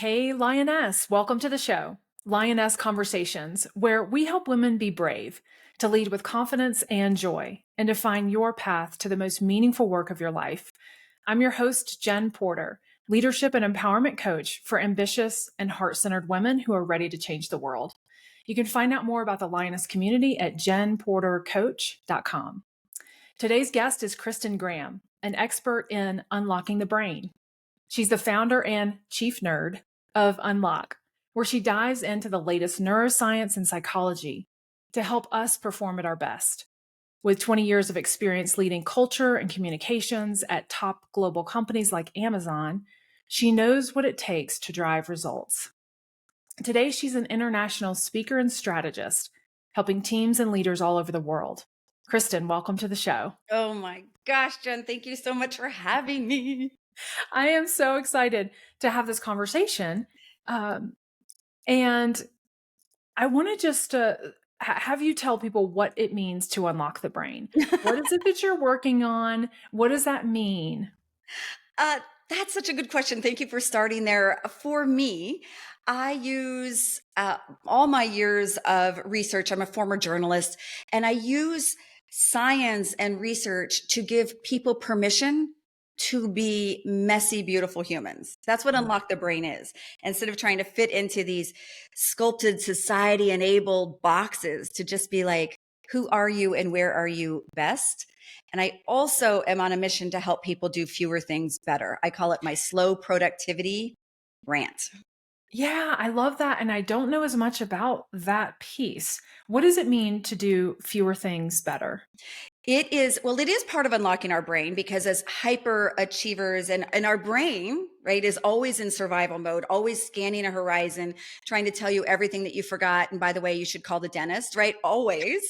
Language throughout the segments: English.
Hey, Lioness, welcome to the show, Lioness Conversations, where we help women be brave, to lead with confidence and joy, and to find your path to the most meaningful work of your life. I'm your host, Jen Porter, leadership and empowerment coach for ambitious and heart centered women who are ready to change the world. You can find out more about the Lioness community at jenportercoach.com. Today's guest is Kristin Graham, an expert in unlocking the brain. She's the founder and chief nerd of Unlock, where she dives into the latest neuroscience and psychology to help us perform at our best. With 20 years of experience leading culture and communications at top global companies like Amazon, she knows what it takes to drive results. Today, she's an international speaker and strategist, helping teams and leaders all over the world. Kristin, welcome to the show. Oh my gosh, Jen, thank you so much for having me. I am so excited to have this conversation. And I want to just have you tell people what it means to unlock the brain. What is it that you're working on? What does that mean? Uh, that's such a good question. Thank you for starting there. For me, I use all my years of research. I'm a former journalist, and I use science and research to give people permission to be messy, beautiful humans. That's what Unlock the Brain is. Instead of trying to fit into these sculpted, society enabled boxes, to just be like, who are you and where are you best? And I also am on a mission to help people do fewer things better. I call it my slow productivity rant. Yeah, I love that. And I don't know as much about that piece. What does it mean to do fewer things better? It is, well, it is part of unlocking our brain, because as hyper achievers and our brain, right, is always in survival mode, always scanning a horizon, trying to tell you everything that you forgot. And by the way, you should call the dentist, right? Always.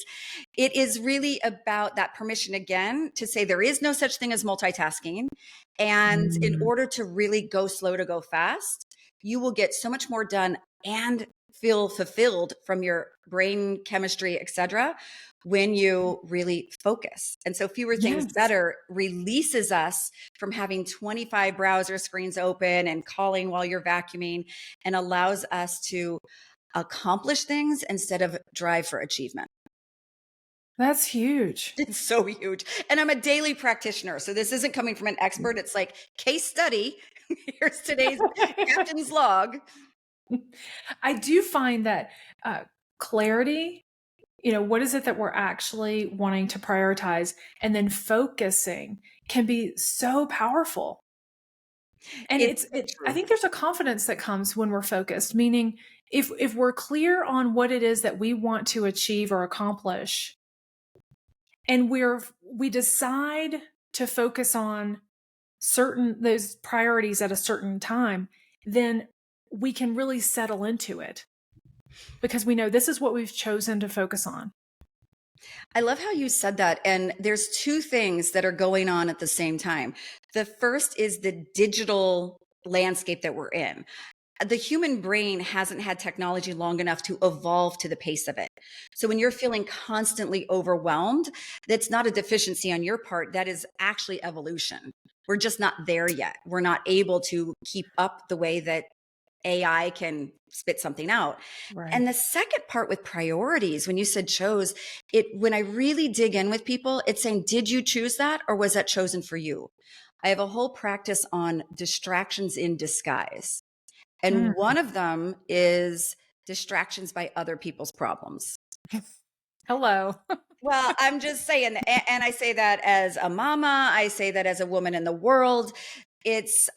It is really about that permission again to say there is no such thing as multitasking. And in Mm. order to really go slow to go fast, you will get so much more done and feel fulfilled from your brain chemistry, etc., when you really focus. And so fewer things Yes. better releases us from having 25 browser screens open and calling while you're vacuuming, and allows us to accomplish things instead of drive for achievement. That's huge. It's so huge. And I'm a daily practitioner. So this isn't coming from an expert. It's like case study. Here's today's captain's log. I do find that clarity, what is it that we're actually wanting to prioritize, and then focusing can be so powerful. And It's I true. think there's a confidence that comes when we're focused, meaning if we're clear on what it is that we want to achieve or accomplish, and we decide to focus on those priorities at a certain time, then we can really settle into it because we know this is what we've chosen to focus on. I love how you said that. And there's two things that are going on at the same time. The first is the digital landscape that we're in. The human brain hasn't had technology long enough to evolve to the pace of it. So when you're feeling constantly overwhelmed, that's not a deficiency on your part. That is actually evolution. We're just not there yet. We're not able to keep up the way that AI can spit something out. Right. And the second part with priorities, when you said chose, when I really dig in with people, it's saying, did you choose that, or was that chosen for you? I have a whole practice on distractions in disguise. And Mm. one of them is distractions by other people's problems. Hello. Well, I'm just saying, and I say that as a mama, I say that as a woman in the world. It's,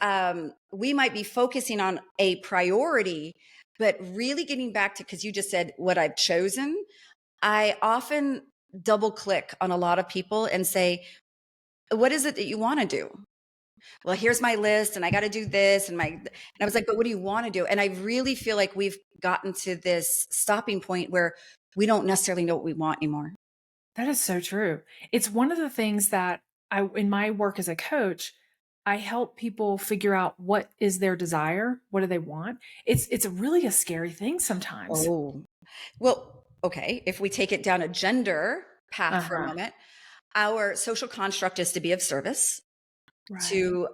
we might be focusing on a priority, but really getting back to, because you just said what I've chosen, I often double click on a lot of people and say, what is it that you want to do? Well, here's my list and I got to do this. And I was like, but what do you want to do? And I really feel like we've gotten to this stopping point where we don't necessarily know what we want anymore. That is so true. It's one of the things that in my work as a coach, I help people figure out what is their desire, what do they want. It's really a scary thing sometimes. Oh, well, okay. If we take it down a gender path for a Uh-huh. moment, our social construct is to be of service. Right. to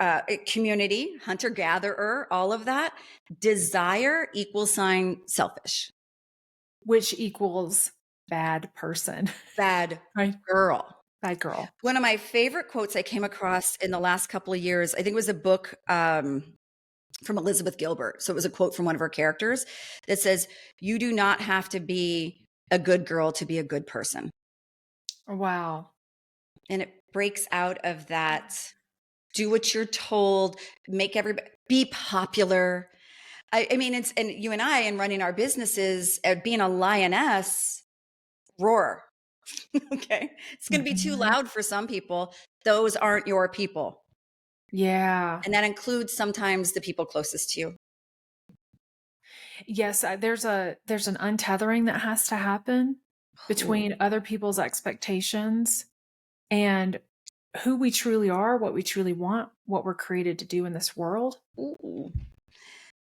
community, hunter gatherer, all of that. Desire equals sign selfish, Which equals bad person, bad right? girl. Bad girl. One of my favorite quotes I came across in the last couple of years, I think it was a book from Elizabeth Gilbert. So it was a quote from one of her characters that says, "You do not have to be a good girl to be a good person." Wow. And it breaks out of that, do what you're told, make everybody be popular. I mean, it's, and you and I, in running our businesses, being a lioness, roar. Okay. It's going to be too Mhm. loud for some people. Those aren't your people. Yeah. And that includes sometimes the people closest to you. Yes, there's an untethering that has to happen Ooh, between other people's expectations and who we truly are, what we truly want, what we're created to do in this world. ooh.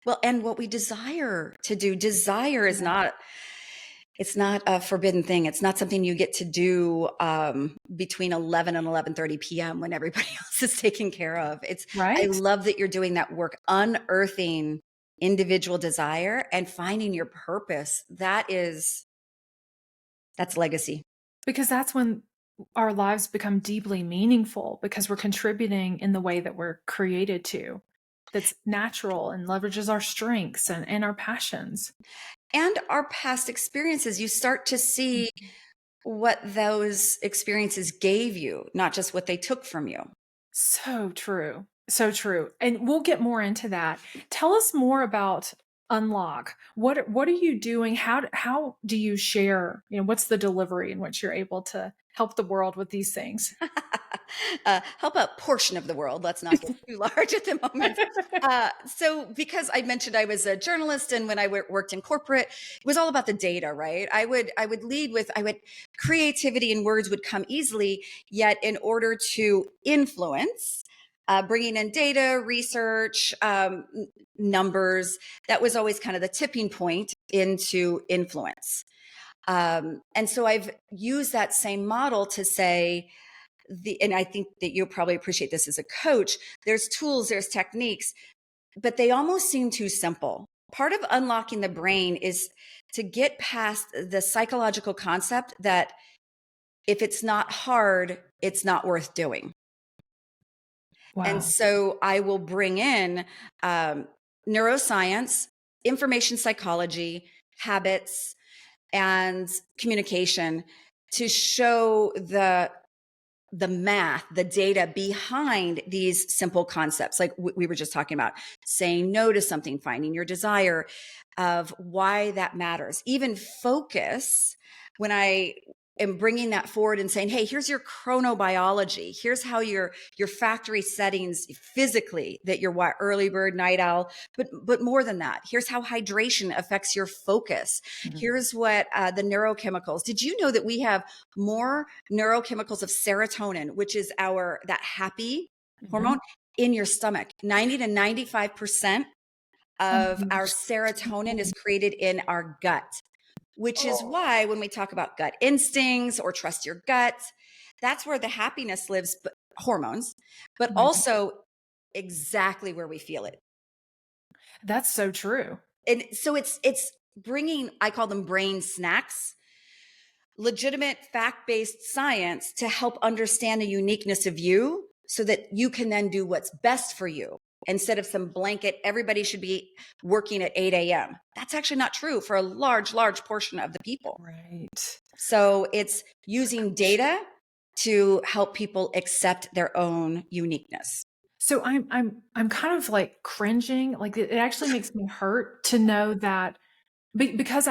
Well, and what we desire to do. Desire is Yeah. not, it's not a forbidden thing. It's not something you get to do between 11 and 11:30 p.m. when everybody else is taken care of. It's, I Right? love that you're doing that work, unearthing individual desire and finding your purpose. That's legacy. Because that's when our lives become deeply meaningful because we're contributing in the way that we're created to. That's natural and leverages our strengths and our passions. And our past experiences, you start to see Mhm. what those experiences gave you, not just what they took from you. So true. So true. And we'll get more into that. Tell us more about Unlock. What are you doing? How do you share, what's the delivery in which you're able to help the world with these things? Help a portion of the world. Let's not get too large at the moment. So, because I mentioned I was a journalist, and when I worked in corporate, it was all about the data, right? I would lead with, I would, creativity and words would come easily. Yet, in order to influence, bringing in data, research, numbers, that was always kind of the tipping point into influence. And so I've used that same model to say, and I think that you'll probably appreciate this as a coach, there's tools, there's techniques, but they almost seem too simple. Part of unlocking the brain is to get past the psychological concept that if it's not hard, it's not worth doing. And Wow. so I will bring in neuroscience, information psychology, habits, and communication to show the math, the data behind these simple concepts. Like we were just talking about, saying no to something, finding your desire, of why that matters. Even focus, when I am bringing that forward and saying, hey, here's your chronobiology. Here's how your factory settings physically, that you're what, early bird, night owl, but more than that, here's how hydration affects your focus. Mhm. Here's what the neurochemicals. Did you know that we have more neurochemicals of serotonin, which is that happy hormone, Mhm. in your stomach? 90 to 95% Oh my of our gosh. serotonin is created in our gut, which is Oh, why when we talk about gut instincts or trust your gut, that's where the happiness lives, but hormones, but right. also exactly where we feel it. That's so true. And so it's bringing, I call them brain snacks, legitimate fact-based science to help understand the uniqueness of you so that you can then do what's best for you, instead of some blanket, everybody should be working at 8 a.m. That's actually not true for a large portion of the people. Right. So it's using data to help people accept their own uniqueness. So I'm kind of like cringing. Like it actually makes me hurt to know that because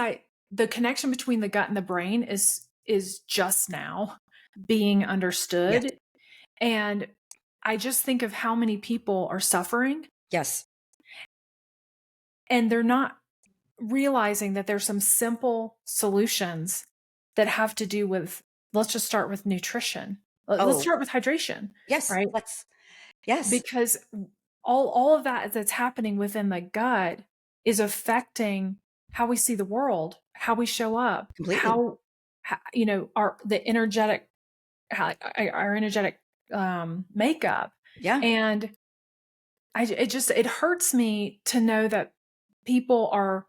the connection between the gut and the brain is just now being Yes. understood. And I just think of how many people are suffering Yes. and they're not realizing that there's some simple solutions that have to do with, let's just start with nutrition. Let's Oh, start with hydration, yes. right? Yes, Because all of that that's happening within the gut is affecting how we see the world, how we show up, completely. our the energetic, our energetic makeup. Yeah. And it hurts me to know that people are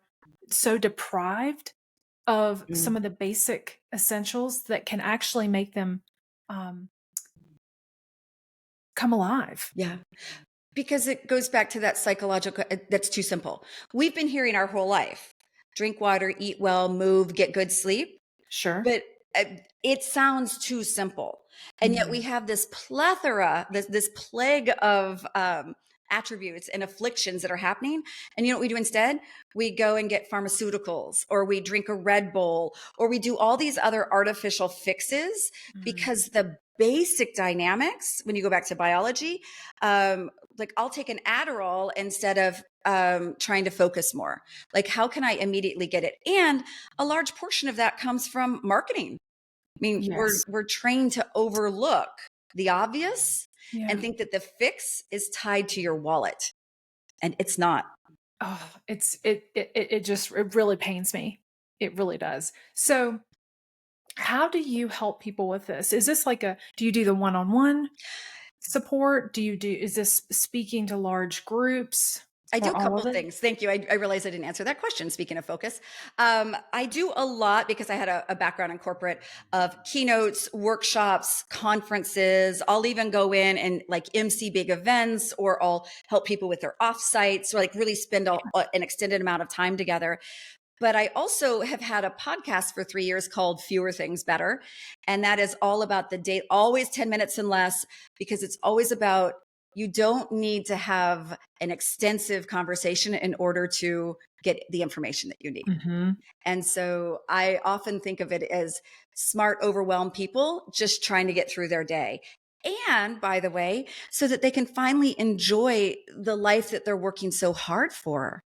so deprived of Mm, some of the basic essentials that can actually make them um, come alive. yeah. Because it goes back to that psychological, that's too simple. We've been hearing our whole life, drink water, eat well, move, get good sleep. Sure. But it sounds too simple. And yet we Mhm. have this plethora, this plague of attributes and afflictions that are happening. And you know what we do instead? We go and get pharmaceuticals, or we drink a Red Bull, or we do all these other artificial fixes, Mhm. because the basic dynamics, when you go back to biology, like I'll take an Adderall instead of trying to focus more. Like, how can I immediately get it? And a large portion of that comes from marketing. I mean, Yes. we're trained to overlook the obvious and Yeah. think that the fix is tied to your wallet, and it's not. Oh, it really pains me. It really does. So, how do you help people with this? Is this like do you do the one-on-one support? Is this speaking to large groups I do or a all couple of it? things. Thank you. I realized I didn't answer that question. Speaking of focus, I do a lot because I had a background in corporate, of keynotes, workshops, conferences. I'll even go in and like MC big events, or I'll help people with their offsites, or like really spend an extended amount of time together. But I also have had a podcast for 3 years called Fewer Things Better. And that is all about the day, always 10 minutes and less, because it's always about, you don't need to have an extensive conversation in order to get the information that you need. Mhm. And so I often think of it as smart, overwhelmed people just trying to get through their day. And by the way, so that they can finally enjoy the life that they're working so hard for.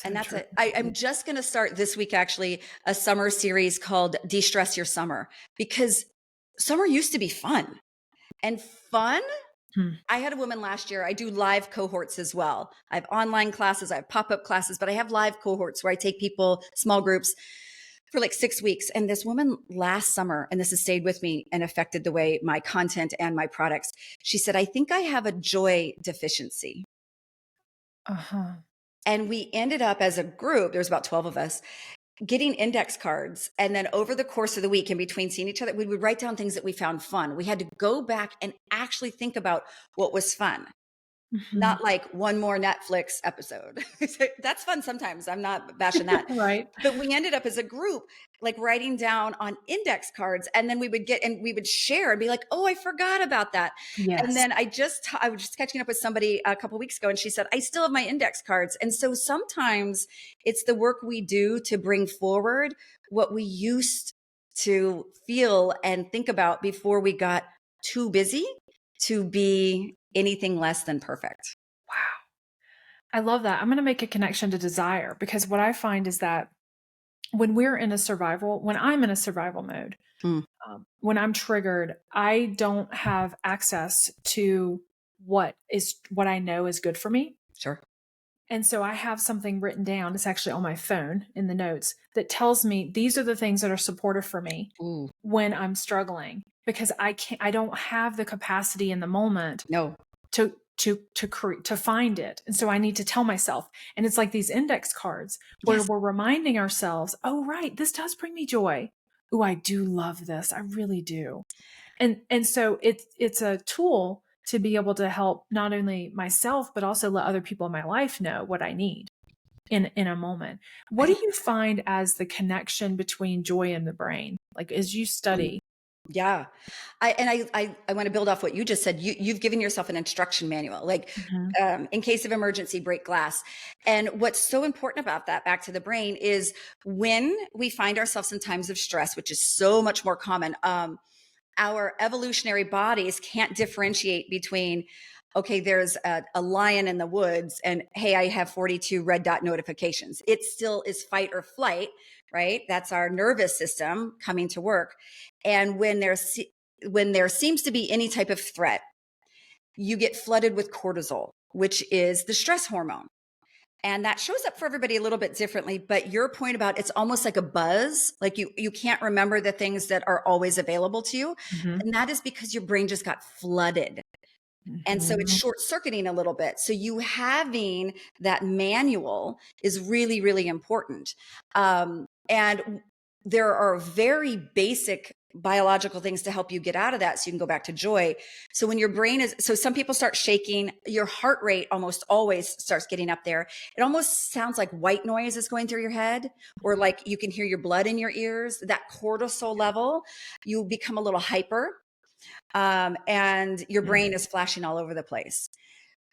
And So that's true. it. I'm just going to start this week, actually, a summer series called De-Stress Your Summer, because summer used to be fun. And fun, Hmm. I had a woman last year. I do live cohorts as well. I have online classes, I have pop-up classes, but I have live cohorts where I take people, small groups, for like 6 weeks. And this woman last summer, and this has stayed with me and affected the way my content and my products, she said, I think I have a joy deficiency. Uh-huh. And we ended up as a group, there was about 12 of us, getting index cards. And then over the course of the week, in between seeing each other, we would write down things that we found fun. We had to go back and actually think about what was fun. Mhm. Not like one more Netflix episode. That's fun sometimes. I'm not bashing that. Right. But we ended up as a group, like writing down on index cards, and then we would share and be like, oh, I forgot about that. And Yes. then I was just catching up with somebody a couple weeks ago, and she said, I still have my index cards. And so sometimes it's the work we do to bring forward what we used to feel and think about before we got too busy to be anything less than perfect. Wow. I love that. I'm going to make a connection to desire, because what I find is that when I'm in a survival mode, Mm, when I'm triggered, I don't have access to what I know is good for me. sure. And so I have something written down. It's actually on my phone in the notes that tells me these are the things that are supportive for me Ooh, when I'm struggling, because I don't have the capacity in the moment no. to find it. And so I need to tell myself. And it's like these index cards where Yes. we're reminding ourselves, oh, right, this does bring me joy. Oh, I do love this. I really do. And so it's a tool to be able to help not only myself, but also let other people in my life know what I need in a moment. What do you find as the connection between joy and the brain? Like as you Mm, study. yeah. I want to build off what you just said. You've given yourself an instruction manual, like, Mhm. in case of emergency, break glass. And what's so important about that, back to the brain, is when we find ourselves in times of stress, which is so much more common, our evolutionary bodies can't differentiate between, okay, there's a lion in the woods, and hey, I have 42 red dot notifications. It still is fight or flight, right? That's our nervous system coming to work. And when there seems to be any type of threat, you get flooded with cortisol, which is the stress hormone. And that shows up for everybody a little bit differently. But your point about, it's almost like a buzz, like you can't remember the things that are always available to you. Mhm. And that is because your brain just got flooded And so it's Mhm. short circuiting a little bit. So you having that manual is really, really important. And there are very basic biological things to help you get out of that so you can go back to joy. So when your brain is, so some people start shaking, your heart rate almost always starts getting up there. It almost sounds like white noise is going through your head, or like you can hear your blood in your ears. That cortisol level, you become a little hyper, and your brain is flashing all over the place.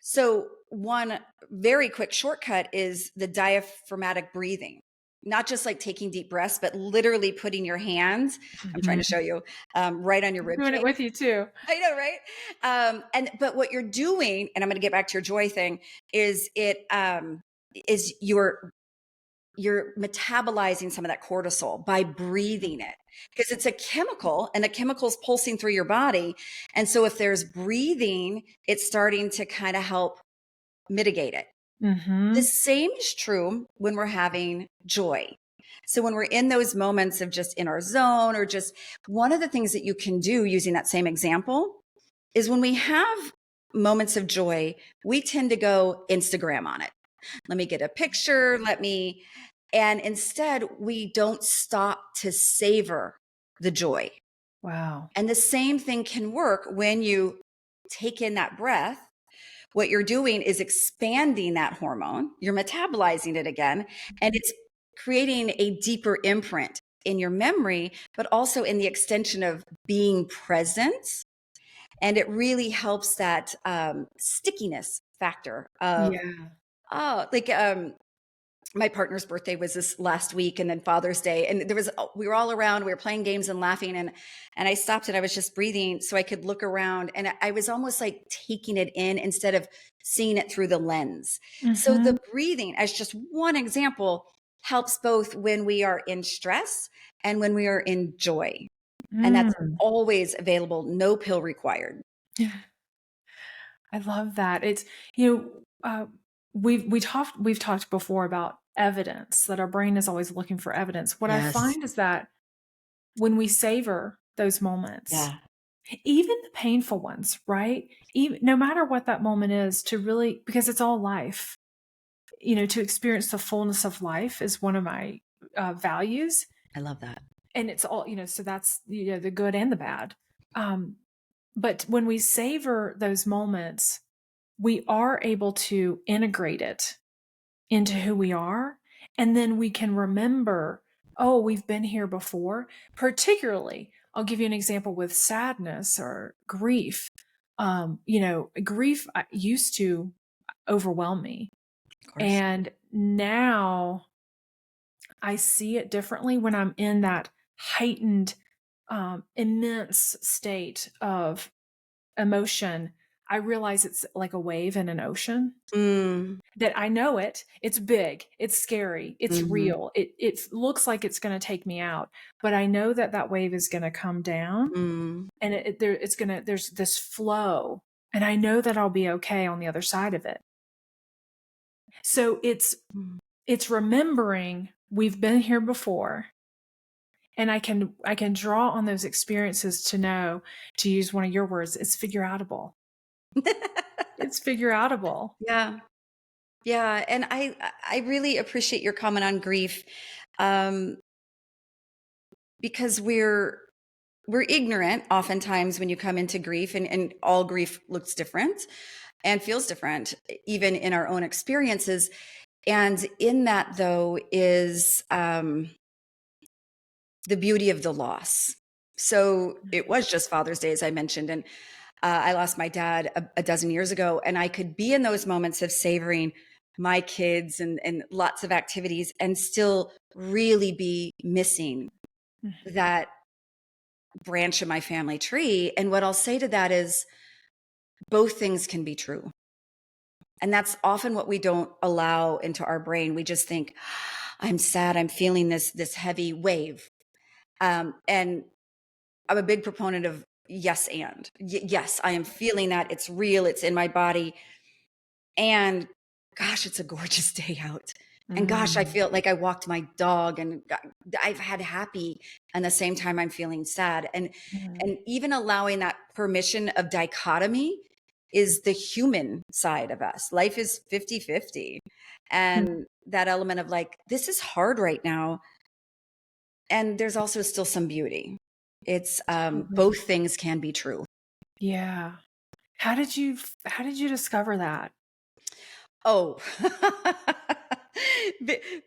So one very quick shortcut is the diaphragmatic breathing, not just like taking deep breaths, but literally putting your hands, I'm trying to Mhm. show you, right on your I'm rib doing it cage. with you too. I know, right? But what you're doing, and I'm going to get back to your joy thing, is is you're metabolizing some of that cortisol by breathing it, because it's a chemical and the chemical's pulsing through your body. And so if there's breathing, it's starting to kind of help mitigate it. The Mhm. same is true when we're having joy. So when we're in those moments of just in our zone, or just one of the things that you can do using that same example is when we have moments of joy, we tend to go Instagram on it. Let me get a picture. And instead we don't stop to savor the joy. Wow. And the same thing can work when you take in that breath. What you're doing is expanding that hormone, you're metabolizing it again, and it's creating a deeper imprint in your memory, but also in the extension of being present. And it really helps that stickiness factor of, Yeah. oh, like, my partner's birthday was this last week, and then Father's Day, and we were all around, we were playing games and laughing, and I stopped and I was just breathing so I could look around, and I was almost like taking it in instead of seeing it through the lens. So the Mhm. breathing, as just one example, helps both when we are in stress and when we are in joy. And that's Mm. always available, no pill required. I love that. It's, you know, we've talked before about evidence, that our brain is always looking for evidence. What I Yes. find is that when we savor those moments, Yeah. even the painful ones, right? Even no matter what that moment is, to really, because it's all life, to experience the fullness of life is one of my values. I love that. And it's all, so that's, the good and the bad. Um, but when we savor those moments, we are able to integrate it into who we are. And then we can remember, oh, we've been here before. Particularly, I'll give you an example with sadness or grief. Grief used to overwhelm me. Of course. And now I see it differently when I'm in that heightened, immense state of emotion. I realize it's like a wave in an ocean, Mm, that I know it's big, it's scary, it's mhm, real. It looks like it's going to take me out, but I know that that wave is going to come down, mm. and there's this flow, and I know that I'll be okay on the other side of it. So Mm. it's remembering we've been here before, and I can draw on those experiences to know, to use one of your words, it's figure outable. It's figure outable. Yeah. Yeah. And I really appreciate your comment on grief. Um, because we're ignorant oftentimes when you come into grief, and all grief looks different and feels different, even in our own experiences. And in that, though, is the beauty of the loss. So it was just Father's Day, as I mentioned, and I lost my dad a dozen years ago, and I could be in those moments of savoring my kids and lots of activities, and still really be missing that branch of my family tree. And what I'll say to that is both things can be true. And that's often what we don't allow into our brain. We just think, I'm sad, I'm feeling this heavy wave. And I'm a big proponent of yes, and yes, I am feeling that. It's real, it's in my body. And gosh, it's a gorgeous day out. And gosh, I Mm. feel like I walked my dog, and I've had happy, and the same time I'm feeling sad. And Mm. even allowing that permission of dichotomy is the human side of us. Life is 50-50. And that element of like, this is hard right now. And there's also still some beauty. It's both things can be true. Yeah. How did you discover that? Oh,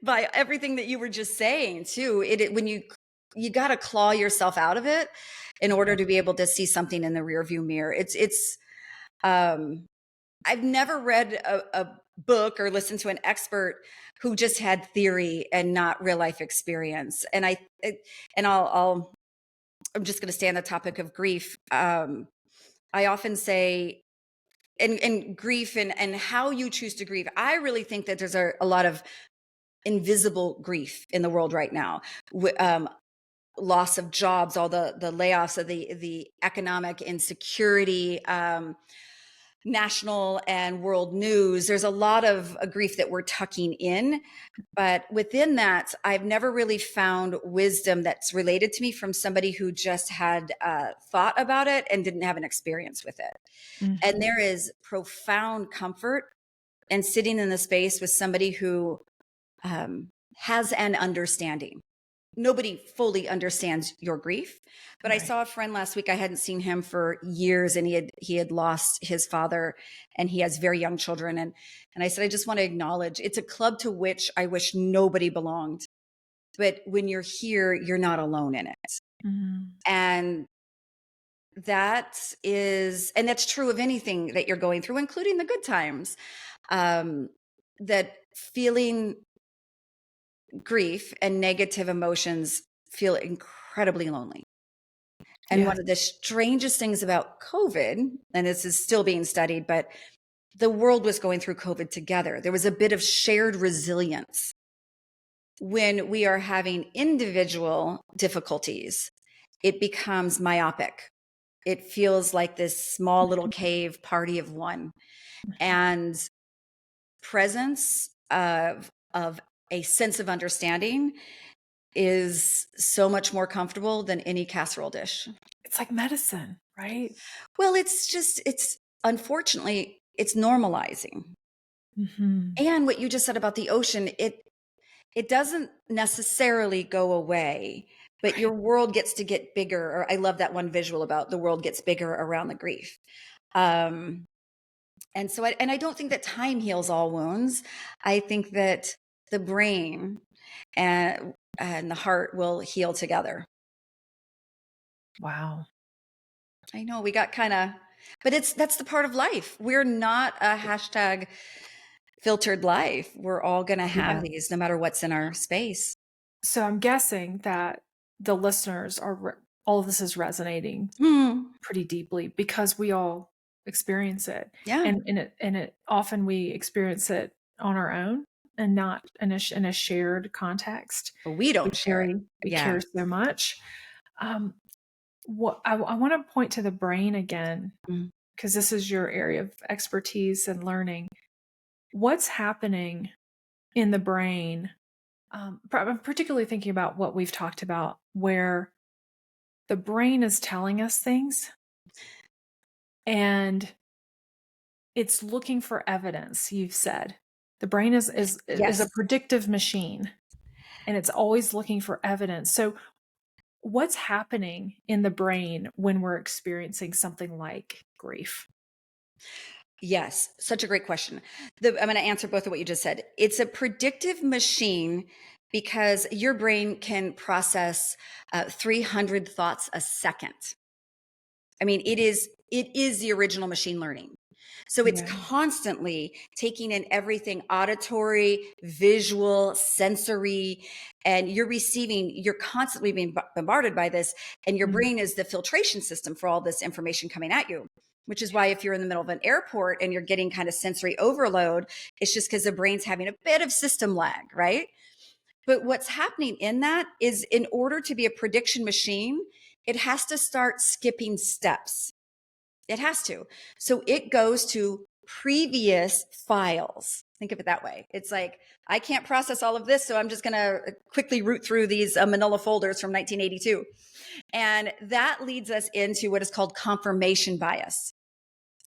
by everything that you were just saying too. When you got to claw yourself out of it in order to be able to see something in the rearview mirror. I've never read a book or listened to an expert who just had theory and not real life experience. And I'm just going to stay on the topic of grief. I often say, and grief and how you choose to grieve. I really think that there's a lot of invisible grief in the world right now. Loss of jobs, all the layoffs, of the economic insecurity, national and world news. There's a lot of grief that we're tucking in. But within that, I've never really found wisdom that's related to me from somebody who just had thought about it and didn't have an experience with it. And there is profound comfort in sitting in the space with somebody who has an understanding. Nobody fully understands your grief, but right. I saw a friend last week. I hadn't seen him for years, and he had lost his father, and he has very young children. And I said, I just want to acknowledge it's a club to which I wish nobody belonged. But when you're here, you're not alone in it. And that's true of anything that you're going through, including the good times. That feeling grief and negative emotions feel incredibly lonely. And one of the strangest things about COVID, and this is still being studied, but the world was going through COVID together. There was a bit of shared resilience. When we are having individual difficulties, it becomes myopic. It feels like this small little cave party of one. And presence of a sense of understanding is so much more comfortable than any casserole dish. It's like medicine, right? Well, unfortunately, it's normalizing. And what you just said about the ocean, it doesn't necessarily go away, but your world gets to get bigger. Or I love that one visual about the world gets bigger around the grief. And so, I don't think that time heals all wounds. I think that the brain and the heart will heal together. Wow. I know we got but that's the part of life. We're not a hashtag filtered life. We're all going to have these no matter what's in our space. So I'm guessing that the listeners all of this is resonating pretty deeply because we all experience it. Yeah. And often we experience it on our own and not in a shared context. But we don't share it. We care so much. What I want to point to the brain again, because this is your area of expertise and learning. What's happening in the brain? I'm particularly thinking about what we've talked about, where the brain is telling us things and it's looking for evidence. You've said the brain is a predictive machine and it's always looking for evidence. So what's happening in the brain when we're experiencing something like grief? Yes, such a great question. I'm going to answer both of what you just said. It's a predictive machine because your brain can process 300 thoughts a second. I mean, it is the original machine learning. So it's constantly taking in everything auditory, visual, sensory, and you're constantly being bombarded by this. And your brain is the filtration system for all this information coming at you, which is why if you're in the middle of an airport and you're getting kind of sensory overload, it's just because the brain's having a bit of system lag, right? But what's happening in that is in order to be a prediction machine, it has to start skipping steps. It has to. So it goes to previous files. Think of it that way. It's like, I can't process all of this, so I'm just going to quickly root through these manila folders from 1982. And that leads us into what is called confirmation bias.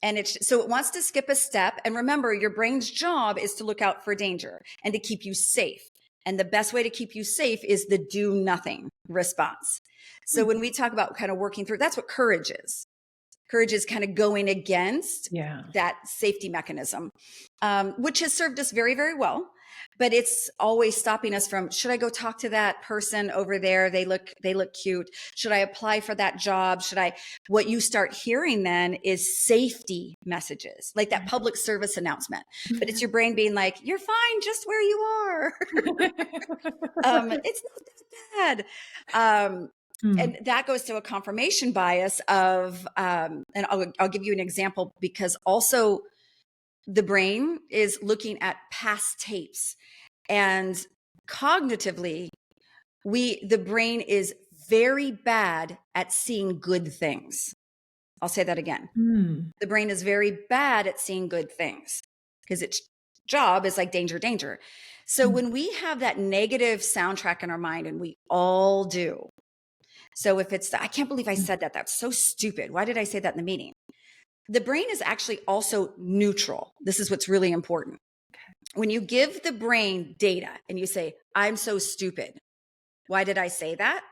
And so it wants to skip a step. And remember, your brain's job is to look out for danger and to keep you safe. And the best way to keep you safe is the do nothing response. So when we talk about kind of working through, that's what courage is. Courage is kind of going against that safety mechanism, which has served us very, very well. But it's always stopping us from, should I go talk to that person over there? They look cute. Should I apply for that job? What you start hearing then is safety messages, like that public service announcement. But it's your brain being like, you're fine just where you are. It's not that bad. And that goes to a confirmation bias of, and I'll give you an example, because also the brain is looking at past tapes, and cognitively, the brain is very bad at seeing good things. I'll say that again. The brain is very bad at seeing good things because its job is like danger, danger. So when we have that negative soundtrack in our mind, and we all do. So if it's, I can't believe I said that. That's so stupid. Why did I say that in the meeting? The brain is actually also neutral. This is what's really important. When you give the brain data and you say, I'm so stupid. Why did I say that?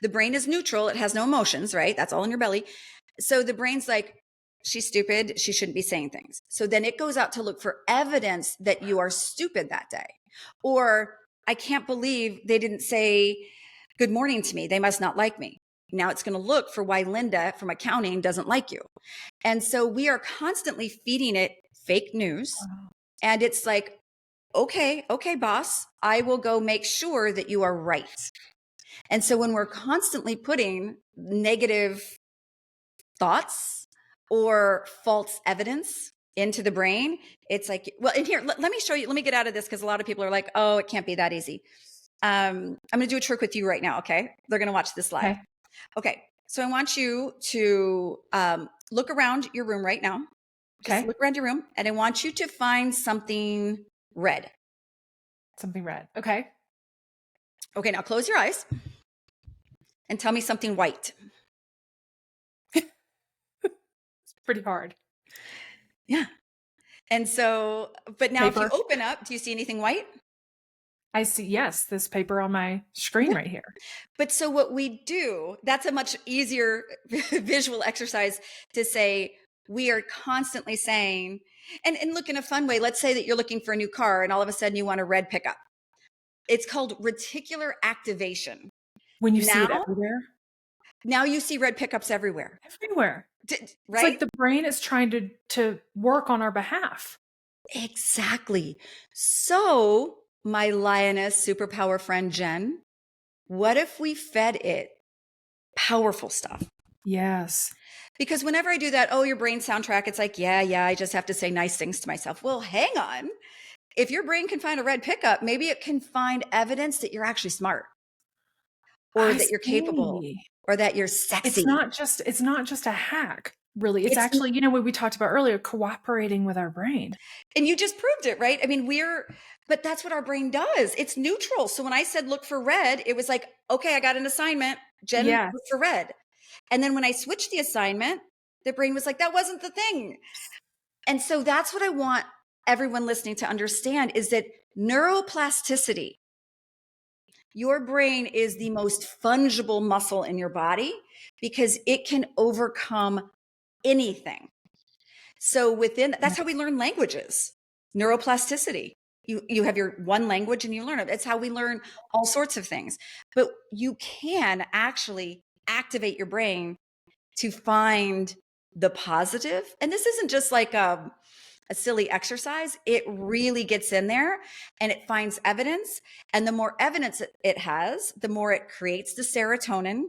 The brain is neutral. It has no emotions, right? That's all in your belly. So the brain's like, she's stupid. She shouldn't be saying things. So then it goes out to look for evidence that you are stupid that day. Or I can't believe they didn't say good morning to me. They must not like me. Now it's going to look for why Linda from accounting doesn't like you. And so we are constantly feeding it fake news. And it's like, okay, boss, I will go make sure that you are right. And so when we're constantly putting negative thoughts or false evidence into the brain, it's like, well, in here, let me show you, let me get out of this, because a lot of people are like, oh, it can't be that easy. I'm going to do a trick with you right now. Okay. They're going to watch this live. Okay. So I want you to look around your room right now. Just look around your room, and I want you to find something red. Something red. Okay. Okay. Now close your eyes and tell me something white. It's pretty hard. Yeah. And so, but now Paper. if you open up, do you see anything white? I see, yes, this paper on my screen right here. But so what we do, that's a much easier visual exercise to say, we are constantly saying, and look in a fun way, let's say that you're looking for a new car and all of a sudden you want a red pickup. It's called reticular activation. When you see it everywhere? Now you see red pickups everywhere. Everywhere. Right? It's like the brain is trying to work on our behalf. Exactly. So my lioness superpower friend, Jen, what if we fed it powerful stuff? Yes. Because whenever I do that, oh, your brain soundtrack, it's like, yeah, I just have to say nice things to myself. Well, hang on. If your brain can find a red pickup, maybe it can find evidence that you're actually smart, or that you're capable, or that you're sexy. It's not just a hack, really. It's actually, you know, what we talked about earlier, cooperating with our brain. And you just proved it, right? I mean, but that's what our brain does. It's neutral. So when I said, look for red, it was like, okay, I got an assignment. Jen, look for red. And then when I switched the assignment, the brain was like, that wasn't the thing. And so that's what I want everyone listening to understand, is that neuroplasticity, your brain is the most fungible muscle in your body because it can overcome anything. So that's how we learn languages, neuroplasticity. You have your one language and you learn it. It's how we learn all sorts of things. But you can actually activate your brain to find the positive. And this isn't just like a silly exercise. It really gets in there and it finds evidence. And the more evidence it has, the more it creates the serotonin,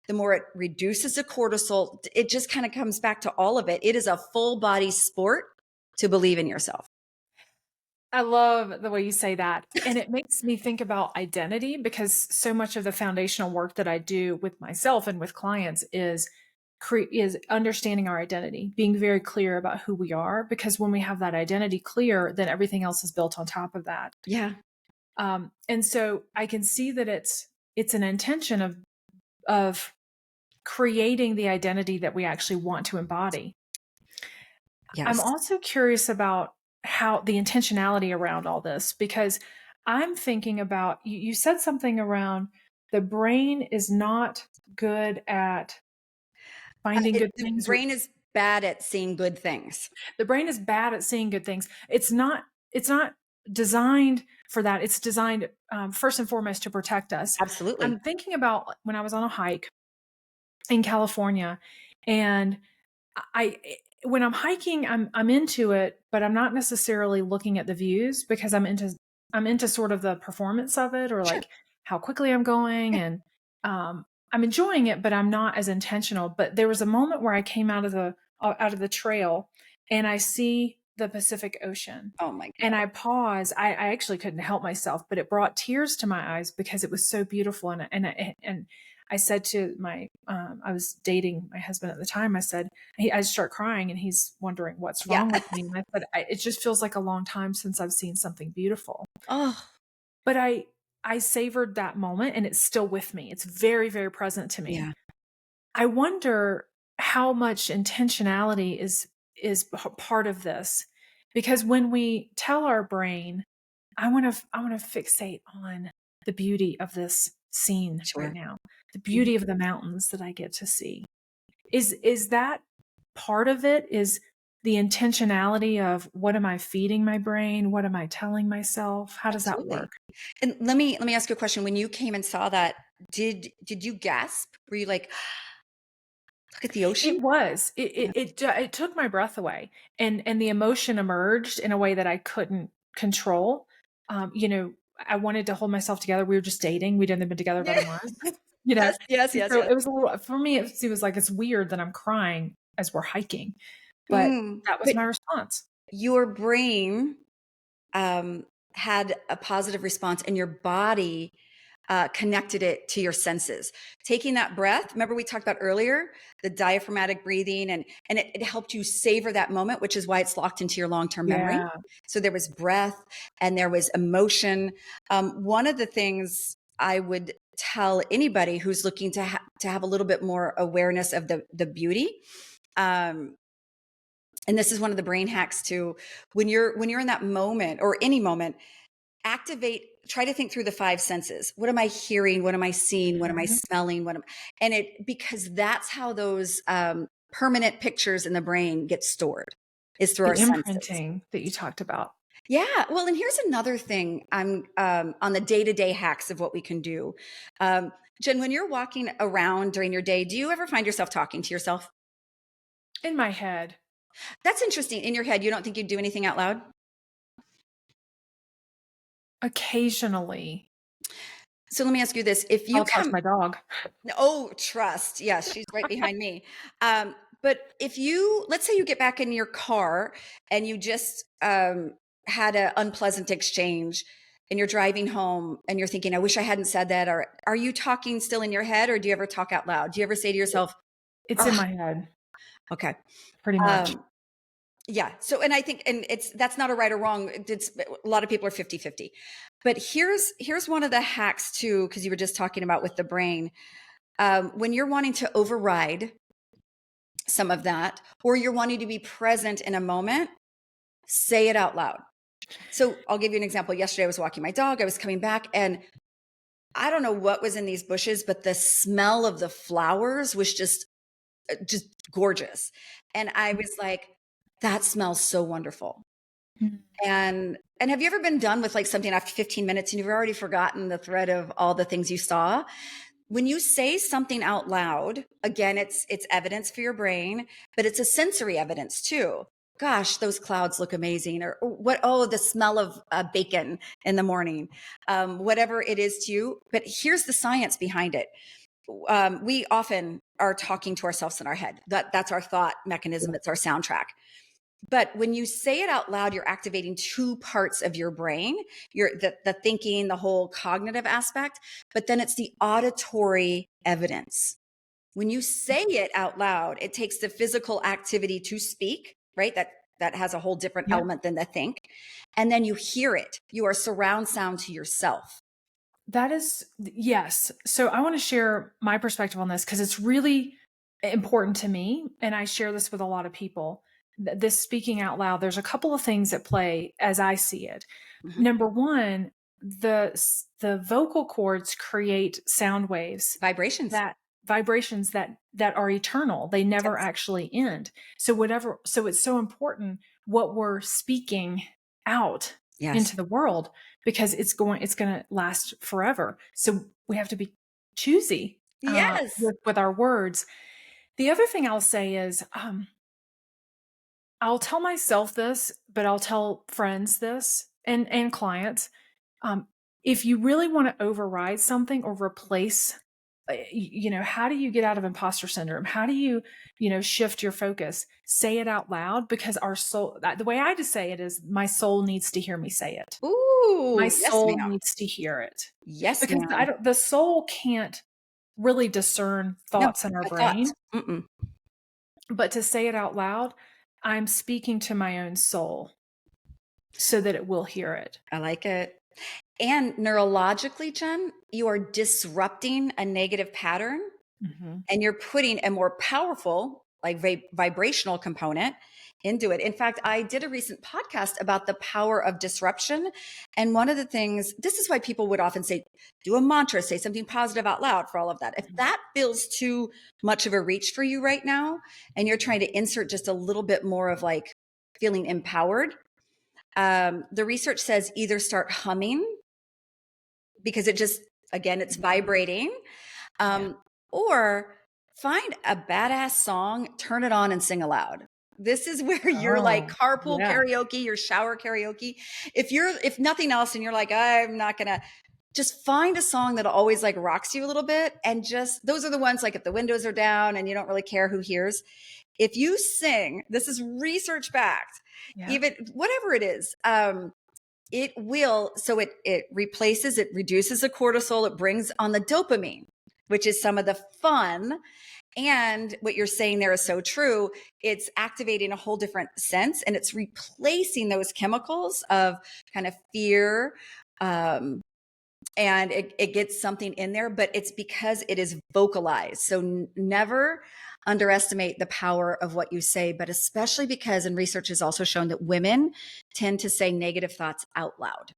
the more it reduces the cortisol. It just kind of comes back to all of it. It is a full body sport to believe in yourself. I love the way you say that. And it makes me think about identity, because so much of the foundational work that I do with myself and with clients is understanding our identity, being very clear about who we are, because when we have that identity clear, then everything else is built on top of that. Yeah. And so I can see that it's an intention of creating the identity that we actually want to embody. I'm Yes. also curious about how the intentionality around all this, because I'm thinking about you said something around the brain is not good at finding good The things, or brain is bad at seeing good things. the brain is bad at seeing good things. It's not designed for that. It's designed first and foremost to protect us. Absolutely. I'm thinking about when I was on a hike in California, and I when I'm hiking, I'm into it, but I'm not necessarily looking at the views because I'm into sort of the performance of it, or Sure. like how quickly I'm going, Yeah. and I'm enjoying it, but I'm not as intentional. But there was a moment where I came out of the trail, and I see the Pacific Ocean, Oh my and God. I pause. I actually couldn't help myself, but it brought tears to my eyes because it was so beautiful, and I said to I was dating my husband at the time. I said, I start crying, and he's wondering what's Yeah. wrong with me. And I said, it just feels like a long time since I've seen something beautiful. Oh, But I savored that moment, and it's still with me. It's very, very present to me. yeah. I wonder how much intentionality is part of this, because when we tell our brain, I want to fixate on the beauty of this scene right Sure. now, the Mhm. beauty of the mountains that I get to see. Is that part of it? Is the intentionality of what am I feeding my brain? What am I telling myself? How does that Absolutely. work? And let me ask you a question. When you came and saw that, did you gasp? Were you like, look at the ocean? It was. Yeah. It took my breath away, and the emotion emerged in a way that I couldn't control. I wanted to hold myself together. We were just dating. We'd only been together about a Yeah. month, Yes, yes, and yes, so yes. it was a little for me. It was like it's weird that I'm crying as we're hiking, but that was But my response. your brain um, had a positive response, and your body connected it to your senses. Taking that breath, remember we talked about earlier, the diaphragmatic breathing, and it helped you savor that moment, which is why it's locked into your long-term memory. Yeah, So there was breath and there was emotion. One of the things I would tell anybody who's looking to have a little bit more awareness of the beauty, um, and this is one of the brain hacks too, when you're in that moment or any moment, try to think through the five senses. What am I hearing? What am I seeing? What am I mhm. smelling? And it, because that's how those permanent pictures in the brain get stored, is through our The senses. imprinting that you talked about. Yeah. Well, and here's another thing I'm on the day-to-day hacks of what we can do. Um, Jen, when you're walking around during your day, do you ever find yourself talking to yourself? In my head, That's interesting. In your head, you don't think you'd do anything out loud? occasionally, So let me ask you this. If you I'll talk to come my dog. Oh, trust. Yes, she's right behind me. But if let's say you get back in your car and you just had an unpleasant exchange and you're driving home and you're thinking, I wish I hadn't said that. Or are you talking still in your head, or do you ever talk out loud? Do you ever say to yourself, It's in oh, my head, okay. pretty much. Um, yeah. So, and I think, and that's not a right or wrong. It's a lot of people are 50-50. But here's one of the hacks too, because you were just talking about with the brain. When you're wanting to override some of that, or you're wanting to be present in a moment, say it out loud. So I'll give you an example. Yesterday, I was walking my dog. I was coming back, and I don't know what was in these bushes, but the smell of the flowers was just gorgeous. And I was like, that smells so wonderful. Mhm. And have you ever been done with like something after 15 minutes and you've already forgotten the thread of all the things you saw? When you say something out loud, again, it's evidence for your brain, but it's a sensory evidence too. Gosh, those clouds look amazing. Or what? Oh, the smell of bacon in the morning. Whatever it is to you. But here's the science behind it. We often are talking to ourselves in our head. That's our thought mechanism. It's our soundtrack. But when you say it out loud, you're activating two parts of your brain. The thinking, the whole cognitive aspect, but then it's the auditory evidence. When you say it out loud, it takes the physical activity to speak, right? That has a whole different Yep. element than the think. And then you hear it. You are surround sound to yourself. That is, yes. So I want to share my perspective on this because it's really important to me. And I share this with a lot of people. this speaking out loud, there's a couple of things at play as I see it. Mhm. Number one, the vocal cords create sound waves, Vibrations. that vibrations that are eternal. They never Yes. actually end. So it's so important what we're speaking out Yes. into the world, because it's going to last forever. So we have to be choosy Yes. with our words. The other thing I'll say is, I'll tell myself this, but I'll tell friends this and clients. Um, if you really want to override something or replace, how do you get out of imposter syndrome? How do you, shift your focus? Say it out loud, because our soul, the way I just say it is, my soul needs to hear me say it. My Ooh, yes, soul ma'am. needs to hear it, Yes, because ma'am. the soul can't really discern No, thoughts in our my thoughts. brain, Mm-mm. but to say it out loud, I'm speaking to my own soul so that it will hear it. I like it. And neurologically, Jen, you are disrupting a negative pattern Mhm. and you're putting a more powerful, like vibrational component into it. In fact, I did a recent podcast about the power of disruption. And one of the things, this is why people would often say, do a mantra, say something positive out loud for all of that. If that feels too much of a reach for you right now, and you're trying to insert just a little bit more of like feeling empowered, the research says either start humming because it just, again, it's vibrating, Yeah. um, or find a badass song, turn it on and sing aloud. This is where you're like Oh, carpool yeah. karaoke, your shower karaoke. If nothing else, and you're like, I'm not gonna, just find a song that always like rocks you a little bit. And just, those are the ones like if the windows are down and you don't really care who hears. If you sing, this is research backed, Yeah. even whatever it is, it will, so it replaces, it reduces the cortisol, it brings on the dopamine, which is some of the fun. And what you're saying there is so true. It's activating a whole different sense, and it's replacing those chemicals of kind of fear, and it gets something in there, but it's because it is vocalized. So never underestimate the power of what you say, but especially because, and research has also shown that women tend to say negative thoughts out loud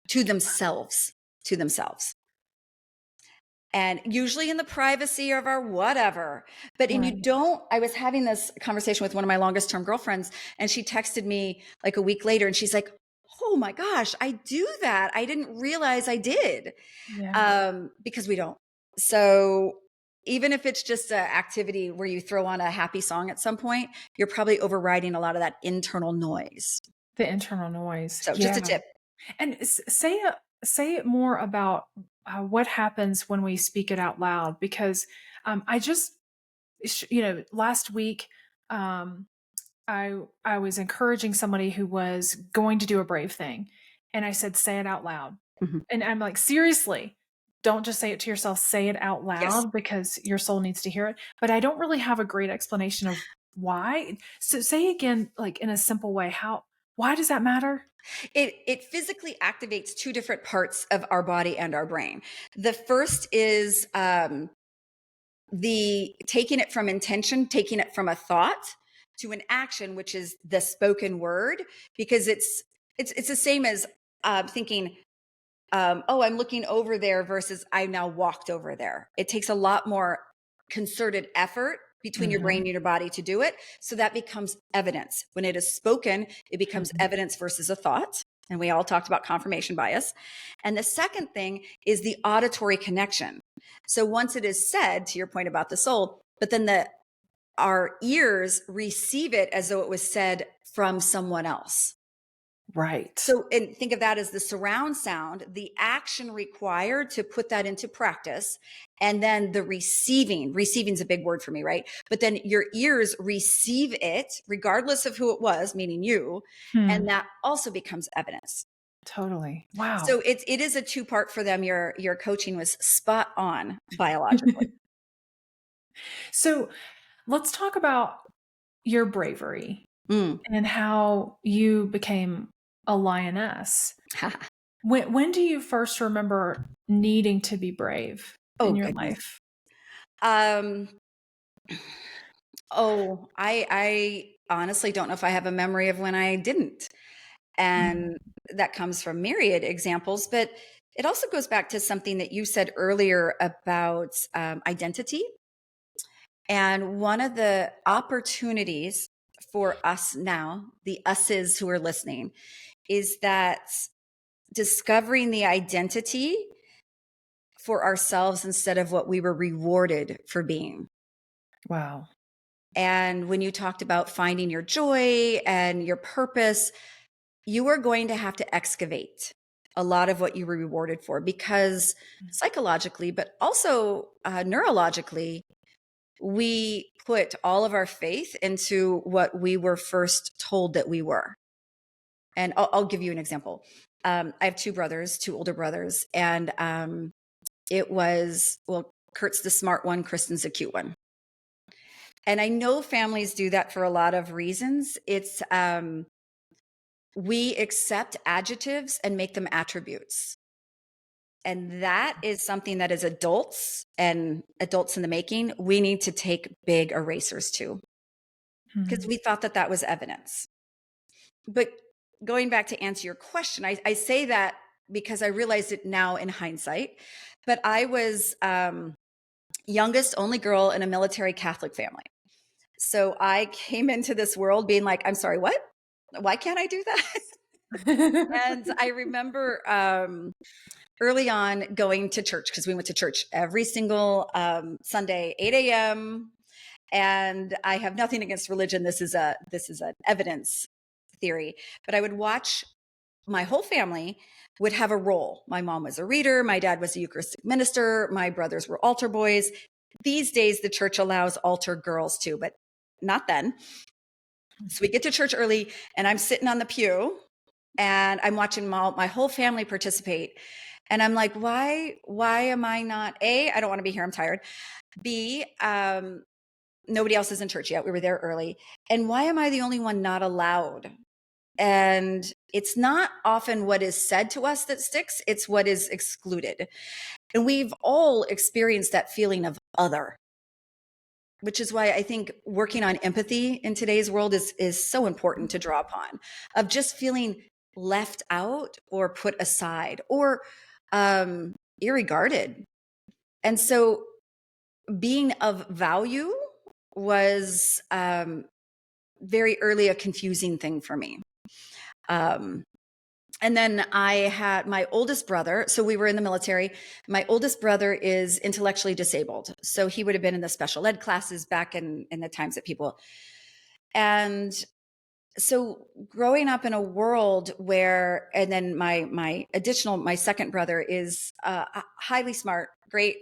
to themselves, to themselves. And usually in the privacy of our whatever. But and you Right. don't, I was having this conversation with one of my longest term girlfriends, and she texted me like a week later and she's like, oh my gosh, I do that. I didn't realize I did. Yeah. Because we don't. So even if it's just an activity where you throw on a happy song at some point, you're probably overriding a lot of that internal noise. The internal noise. So just Yeah. a tip. And say it more about what happens when we speak it out loud, because I just, last week, um, I was encouraging somebody who was going to do a brave thing, and I said, say it out loud. Mhm. And I'm like, seriously, don't just say it to yourself, say it out Yes. loud, because your soul needs to hear it. But I don't really have a great explanation of why. So say again, like in a simple way, why does that matter? It physically activates two different parts of our body and our brain. The first is the taking it from intention, taking it from a thought to an action, which is the spoken word, because it's the same as thinking, oh, I'm looking over there versus I now walked over there. It takes a lot more concerted effort between your brain Mhm. and your body to do it. So that becomes evidence. When it is spoken, it becomes Mhm. evidence versus a thought. And we all talked about confirmation bias. And the second thing is the auditory connection. So once it is said, to your point about the soul, but then our ears receive it as though it was said from someone else. Right. So, and think of that as the surround sound, the action required to put that into practice. And then the receiving is a big word for me, right? But then your ears receive it regardless of who it was, meaning you. Hmm. And that also becomes evidence. Totally. Wow. So it is a two-part for them. Your coaching was spot on biologically. So let's talk about your bravery Mm. and how you became a lioness. When do you first remember needing to be brave in Oh your goodness. life? Um, oh, honestly don't know if I have a memory of when I didn't. And that comes from myriad examples, but it also goes back to something that you said earlier about identity. And one of the opportunities for us now, the us's who are listening, is that discovering the identity for ourselves instead of what we were rewarded for being. Wow. And when you talked about finding your joy and your purpose, you are going to have to excavate a lot of what you were rewarded for, because psychologically, but also neurologically, we put all of our faith into what we were first told that we were. And I'll give you an example. I have two older brothers, and it was, well, Kurt's the smart one, Kristen's the cute one. And I know families do that for a lot of reasons. It's we accept adjectives and make them attributes. And that is something that as adults and adults in the making, we need to take big erasers to, because we thought that that was evidence. But going back to answer your question, I say that because I realized it now in hindsight, but I was youngest, only girl in a military Catholic family. So I came into this world being like, I'm sorry, what? Why can't I do that? And I remember early on going to church, because we went to church every single Sunday, 8 a.m. And I have nothing against religion. This is an evidence theory, but I would watch. My whole family would have a role. My mom was a reader. My dad was a Eucharistic minister. My brothers were altar boys. These days, the church allows altar girls too, but not then. So we get to church early, and I'm sitting on the pew, and I'm watching my whole family participate. And I'm like, why am I not? A, I don't want to be here. I'm tired. B, nobody else is in church yet. We were there early. And why am I the only one not allowed? And it's not often what is said to us that sticks. It's what is excluded. And we've all experienced that feeling of other, which is why I think working on empathy in today's world is so important to draw upon, of just feeling left out or put aside or irregarded. And so being of value was very early a confusing thing for me. And then I had my oldest brother. So we were in the military. My oldest brother is intellectually disabled. So he would have been in the special ed classes back in the times that people. And so growing up in a world where, and then my second brother is highly smart, great.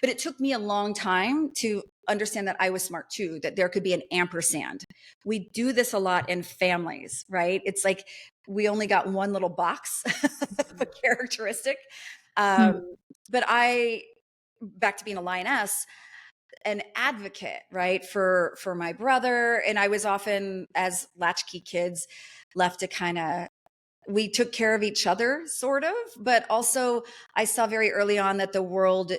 But it took me a long time to understand that I was smart too, that there could be an ampersand. We do this a lot in families, right? It's like we only got one little box of a characteristic. But back to being a lioness, an advocate, right, for my brother. And I was often, as latchkey kids, left to kind of, we took care of each other, sort of, but also I saw very early on that the world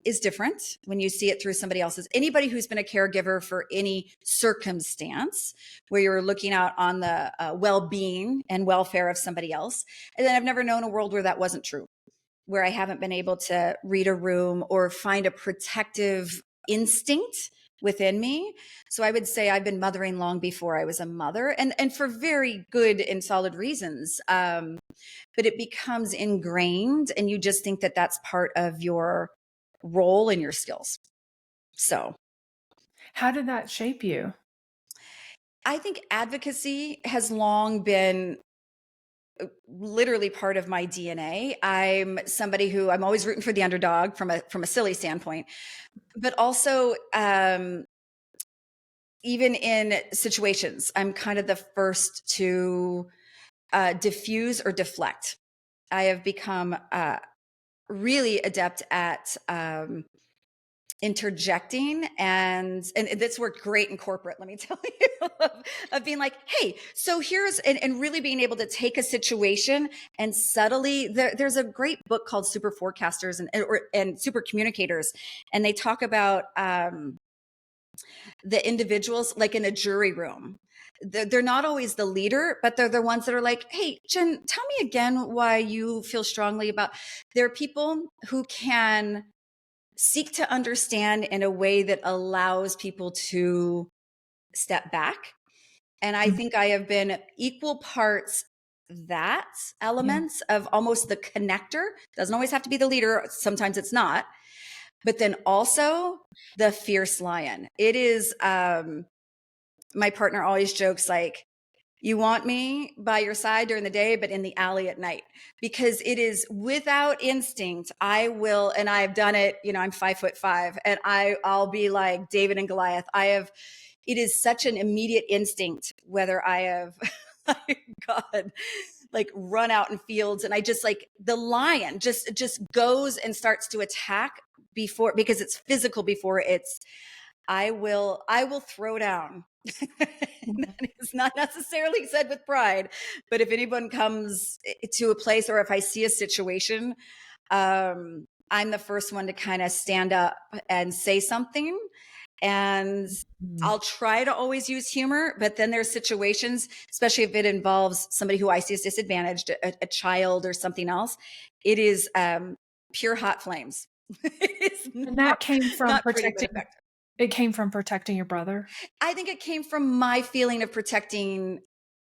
is different when you see it through somebody else's. Anybody who's been a caregiver for any circumstance where you're looking out on the well-being and welfare of somebody else. And then I've never known a world where that wasn't true, where I haven't been able to read a room or find a protective instinct within me. So I would say I've been mothering long before I was a mother, and for very good and solid reasons. But it becomes ingrained, and you just think that that's part of your role and your skills. So how did that shape you? I think advocacy has long been literally part of my DNA. I'm somebody who I'm always rooting for the underdog from a silly standpoint, but also even in situations, I'm kind of the first to diffuse or deflect. I have become really adept at interjecting, and that's worked great in corporate, let me tell you, of being like, hey, so here's, and really being able to take a situation and subtly, there's a great book called Super Forecasters and Super Communicators, and they talk about the individuals like in a jury room. they're not always the leader, but they're the ones that are like, hey, Jen, tell me again why you feel strongly about. There are people who can seek to understand in a way that allows people to step back. And I think I have been equal parts that elements of almost the connector. Doesn't always have to be the leader. Sometimes it's not. But then also the fierce lion. It is, my partner always jokes like, you want me by your side during the day, but in the alley at night, because it is without instinct. I will, and I've done it, I'm 5'5" and I'll be like David and Goliath. It is such an immediate instinct, whether I have, God, like run out in fields. And I just like the lion just goes and starts to attack because it's physical before it's, I will throw down. That is not necessarily said with pride, but if anyone comes to a place or if I see a situation, I'm the first one to kind of stand up and say something. And I'll try to always use humor, but then there's situations, especially if it involves somebody who I see as disadvantaged, a child or something else. It is pure hot flames. And that came from protecting. It came from protecting your brother. I think it came from my feeling of protecting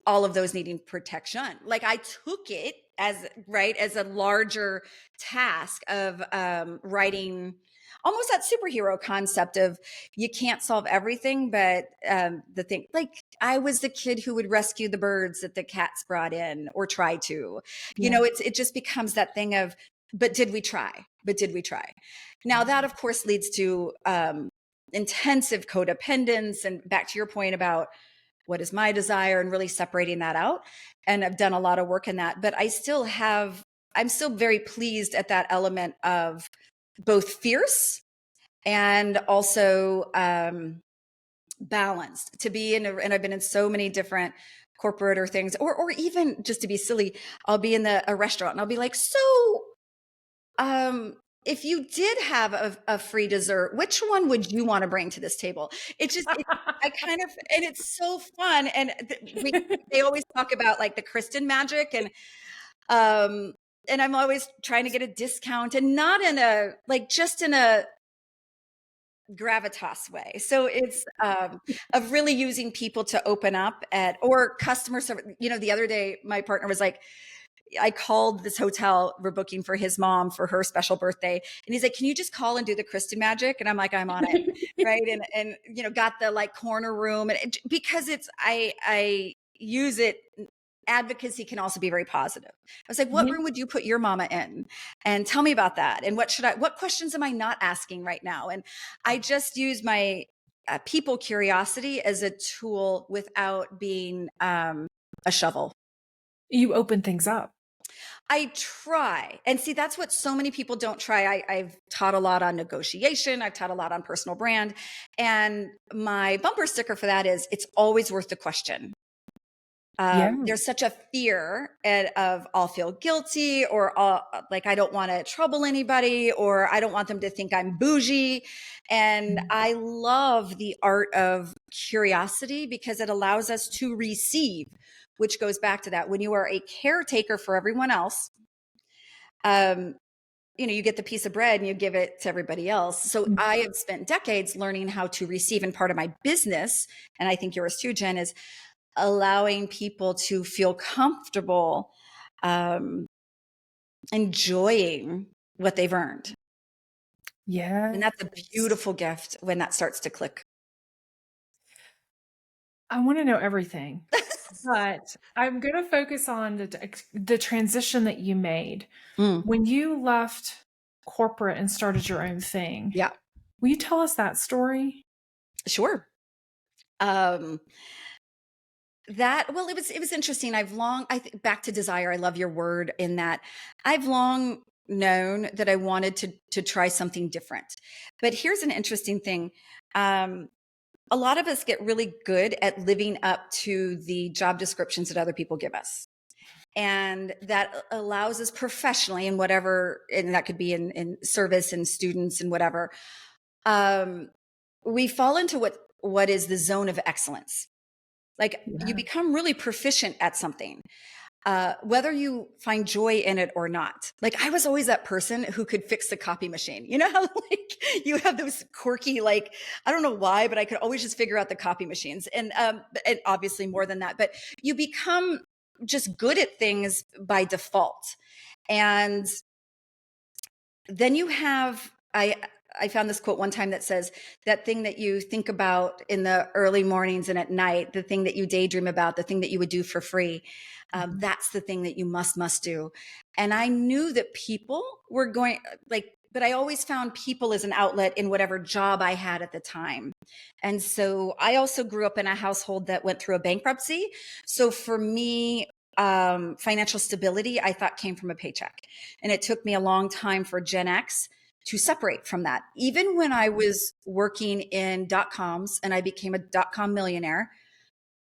all of those needing protection. Like I took it as a larger task of writing almost that superhero concept of you can't solve everything, but the thing, like I was the kid who would rescue the birds that the cats brought in or try to, it just becomes that thing of, but did we try? Now that of course leads to intensive codependence, and back to your point about what is my desire and really separating that out. And I've done a lot of work in that, but I'm still very pleased at that element of both fierce and also balanced to be in. And I've been in so many different corporate or things, or even just to be silly, I'll be in a restaurant and I'll be like, so, if you did have a free dessert, which one would you want to bring to this table? And it's so fun. And they always talk about like the Kristin magic, and I'm always trying to get a discount, and not in just in a gravitas way. So it's of really using people to open up or customer service. The other day, my partner was like, I called this hotel we're booking for his mom for her special birthday. And he's like, can you just call and do the Kristin magic? And I'm like, I'm on it. Right. And got the like corner room, and because I use it. Advocacy can also be very positive. I was like, what room would you put your mama in? And tell me about that. And what questions am I not asking right now? And I just use my people curiosity as a tool without being a shovel. You open things up. I try. And see, that's what so many people don't try. I've taught a lot on negotiation. I've taught a lot on personal brand. And my bumper sticker for that is, it's always worth the question. There's such a fear of I'll feel guilty, or like I don't want to trouble anybody, or I don't want them to think I'm bougie. And I love the art of curiosity because it allows us to receive, which goes back to that. When you are a caretaker for everyone else, you get the piece of bread and you give it to everybody else. So I have spent decades learning how to receive. And part of my business, and I think yours too, Jen, is allowing people to feel comfortable enjoying what they've earned. Yeah. And that's a beautiful gift when that starts to click. I want to know everything, but I'm going to focus on the transition that you made when you left corporate and started your own thing. Yeah. Will you tell us that story? Sure. It was interesting. Back to desire. I love your word in that. I've long known that I wanted to try something different. But here's an interesting thing. A lot of us get really good at living up to the job descriptions that other people give us. And that allows us professionally in whatever, and that could be in service and students and whatever. We fall into what is the zone of excellence. Like you Yeah. become really proficient at something. Whether you find joy in it or not. Like I was always that person who could fix the copy machine. You know how like you have those quirky, like, I don't know why, but I could always just figure out the copy machines and obviously more than that, but you become just good at things by default. And then you have, I found this quote one time that says, that thing that you think about in the early mornings and at night, the thing that you daydream about, the thing that you would do for free, that's the thing that you must do. And I knew that people were going like, but I always found people as an outlet in whatever job I had at the time. And so I also grew up in a household that went through a bankruptcy. So for me, financial stability, I thought came from a paycheck. And it took me a long time for Gen X to separate from that. Even when I was working in dot-coms and I became a dot-com millionaire,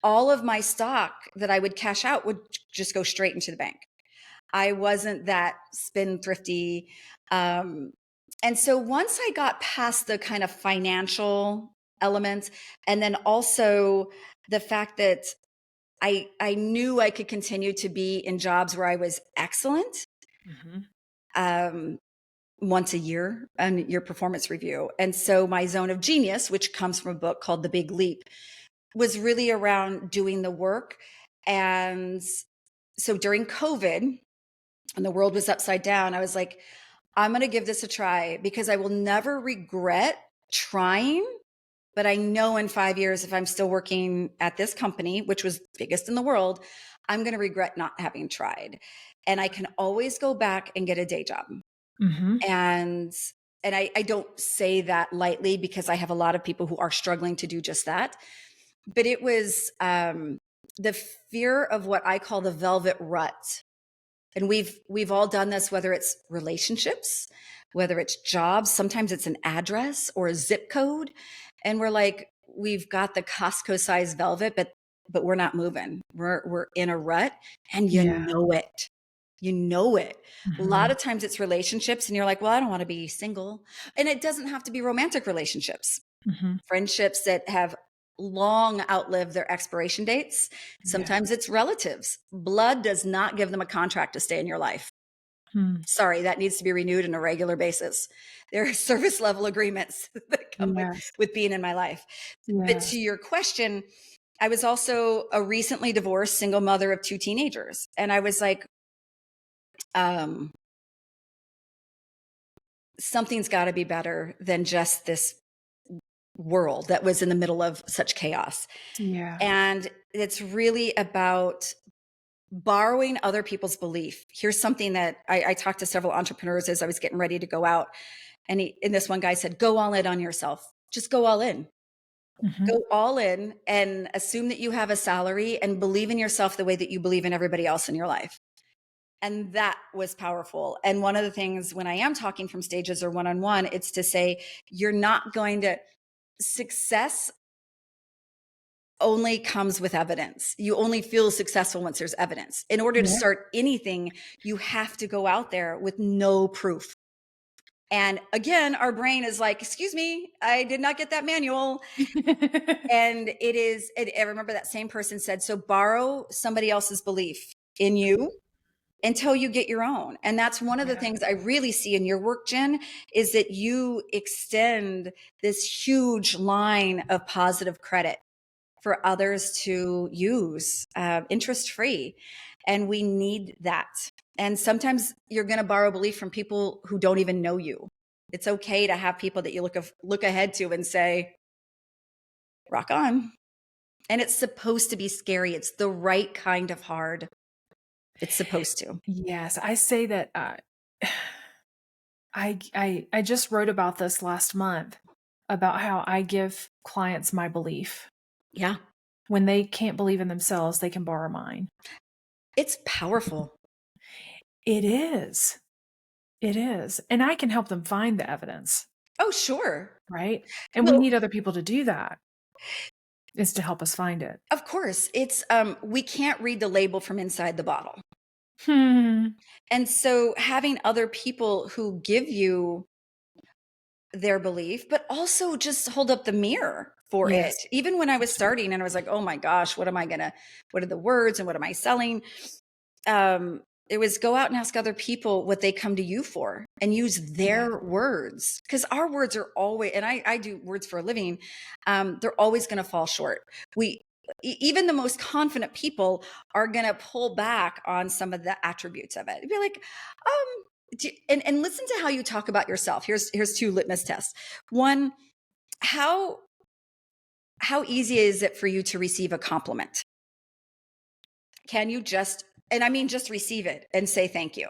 all of my stock that I would cash out would just go straight into the bank. I wasn't that spendthrifty. And so once I got past the kind of financial elements, and then also the fact that I knew I could continue to be in jobs where I was excellent, um, once a year and your performance review. And so my zone of genius, which comes from a book called The Big Leap, was really around doing the work. And so during COVID, and the world was upside down, I was like, I'm going to give this a try because I will never regret trying. But I know in 5 years, if I'm still working at this company, which was biggest in the world, I'm going to regret not having tried. And I can always go back and get a day job. Mm-hmm. And I don't say that lightly because I have a lot of people who are struggling to do just that. But it was the fear of what I call the velvet rut. And we've all done this, whether it's relationships, whether it's jobs, sometimes it's an address or a zip code. And we're like, we've got the Costco size velvet, but we're not moving. We're in a rut and you Yeah. know it. You know it. A lot Mm-hmm. of times it's relationships and you're like, well, I don't want to be single. And it doesn't have to be romantic relationships. Mm-hmm. Friendships that have long outlived their expiration dates. Yeah. Sometimes it's relatives. Blood does not give them a contract to stay in your life. Hmm. Sorry, that needs to be renewed on a regular basis. There are service level agreements that come Yes. with being in my life. But Yes. to your question, I was also a recently divorced single mother of 2 teenagers. And I was like, something's got to be better than just this world that was in the middle of such chaos. Yeah. And it's really about borrowing other people's belief. Here's something that I talked to several entrepreneurs as I was getting ready to go out. And this one guy said, go all in on yourself. Just go all in. Mm-hmm. Go all in and assume that you have a salary and believe in yourself the way that you believe in everybody else in your life. And that was powerful. And one of the things when I am talking from stages or one-on-one, it's to say, you're not going to success only comes with evidence. You only feel successful once there's evidence. In order to Yeah. start anything, you have to go out there with no proof. And again, our brain is like, excuse me, I did not get that manual. And it is, I remember that same person said, so borrow somebody else's belief in you until you get your own. And that's one of the Yeah. things I really see in your work, Jen, is that you extend this huge line of positive credit for others to use interest free. And we need that. And sometimes you're going to borrow belief from people who don't even know you. It's okay to have people that you look ahead to and say, rock on. And it's supposed to be scary. It's the right kind of hard. It's supposed to. Yes. I say that I just wrote about this last month about how I give clients my belief. Yeah. When they can't believe in themselves, they can borrow mine. It's powerful. It is. It is. And I can help them find the evidence, Oh, sure. right? And we Well, need other people to do that, is to help us find it. of course, it's we can't read the label from inside the bottle. Hmm. And so having other people who give you their belief, but also just hold up the mirror for it. Yes. Even when I was starting and I was like, oh my gosh, what are the words and what am I selling? It was go out and ask other people what they come to you for and use Yeah. their words. Because our words are always, and I do words for a living, they're always going to fall short. Even the most confident people are going to pull back on some of the attributes of it. It'd be like, and listen to how you talk about yourself. Here's two litmus tests. One, how easy is it for you to receive a compliment? Can you just, and I mean just receive it and say thank you?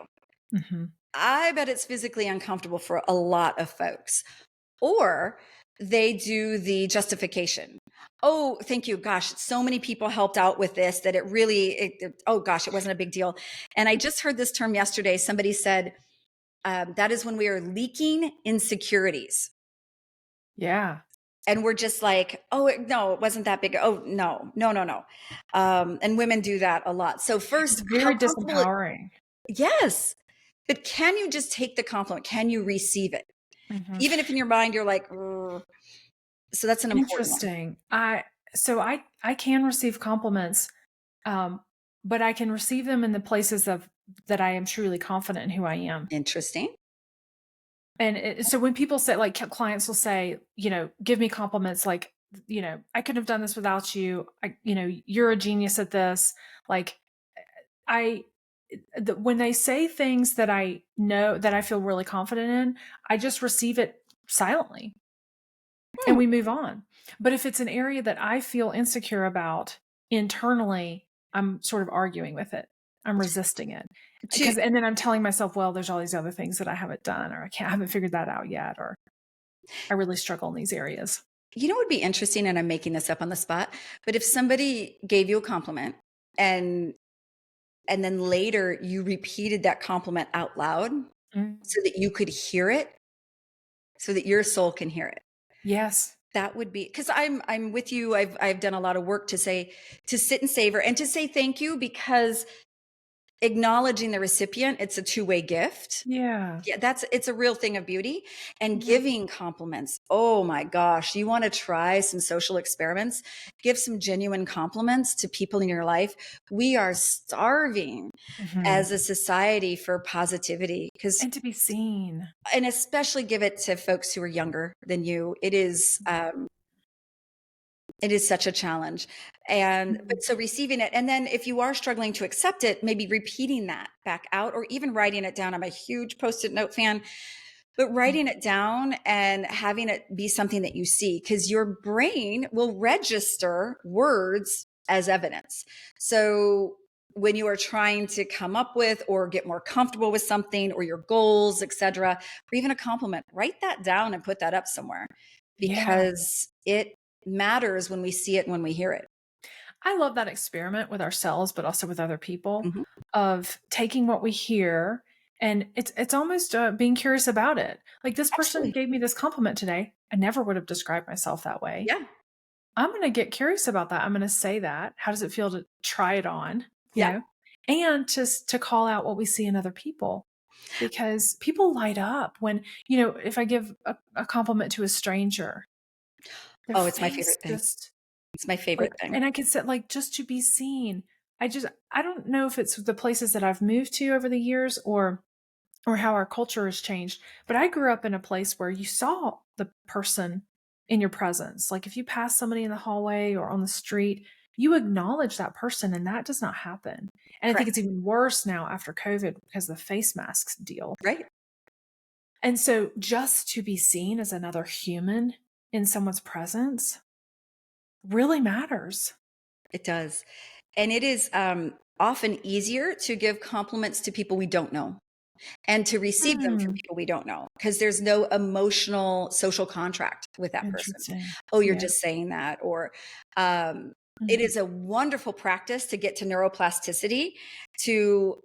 Mm-hmm. I bet it's physically uncomfortable for a lot of folks. Or they do the justification. Oh, thank you. Gosh, so many people helped out with this that oh gosh, it wasn't a big deal. And I just heard this term yesterday. Somebody said, that is when we are leaking insecurities. Yeah. And we're just like, oh, no, it wasn't that big. Oh, no. And women do that a lot. So It's first, how very comfortable? disempowering. Yes. But can you just take the compliment? Can you receive it? Mm-hmm. Even if in your mind, you're like, "Ugh." So that's an important one. Interesting. I can receive compliments, um, but I can receive them in the places of that I am truly confident in who I am. Interesting. And so when people say, like, clients will say, give me compliments, like, I couldn't have done this without you. You're a genius at this. Like, I, when they say things that I know that I feel really confident in, I just receive it silently and Hmm. we move on. But if it's an area that I feel insecure about internally, I'm sort of arguing with it. I'm resisting it To, and then I'm telling myself, well, there's all these other things that I haven't done, or I haven't figured that out yet, or I really struggle in these areas. what would be interesting, and I'm making this up on the spot, but if somebody gave you a compliment and then later you repeated that compliment out loud Mm. so that you could hear it, so that your soul can hear it. Yes. That would be, because I'm with you. I've done a lot of work to sit and savor and to say thank you, because acknowledging the recipient, it's a two-way gift. Yeah. Yeah, it's a real thing of beauty. And Yeah. giving compliments. Oh my gosh, you want to try some social experiments? Give some genuine compliments to people in your life. We are starving Mhm. as a society for positivity, And to be seen. and especially give it to folks who are younger than you. It is such a challenge. Mhm. But so receiving it, and then if you are struggling to accept it, maybe repeating that back out or even writing it down. I'm a huge Post-it note fan, but writing it down and having it be something that you see, because your brain will register words as evidence. So when you are trying to come up with or get more comfortable with something or your goals, etc., or even a compliment, write that down and put that up somewhere, Yeah. because it matters when we see it, when we hear it. I love that experiment with ourselves, but also with other people, Mhm. of taking what we hear, and it's almost being curious about it. Like, this person Absolutely. gave me this compliment today. I never would have described myself that way. Yeah. I'm going to get curious about that. I'm going to say that. How does it feel to try it on? You Yeah. know, and just to call out what we see in other people, because people light up when, if I give a compliment to a stranger, their Oh, it's my face favorite thing. just, It's my like, favorite thing. and I could say, like, just to be seen. I don't know if it's the places that I've moved to over the years, or how our culture has changed, but I grew up in a place where you saw the person in your presence. Like, if you pass somebody in the hallway or on the street, you acknowledge that person, and that does not happen. And I think Correct. it's even worse now after COVID because of the face masks deal. Right. And so just to be seen as another human in someone's presence really matters. It does. And it is often easier to give compliments to people we don't know and to receive them from Hmm. people we don't know, because there's no emotional social contract with that person. Interesting. Oh, you're Yeah. just saying that. Or it Mhm. is a wonderful practice to get to neuroplasticity, to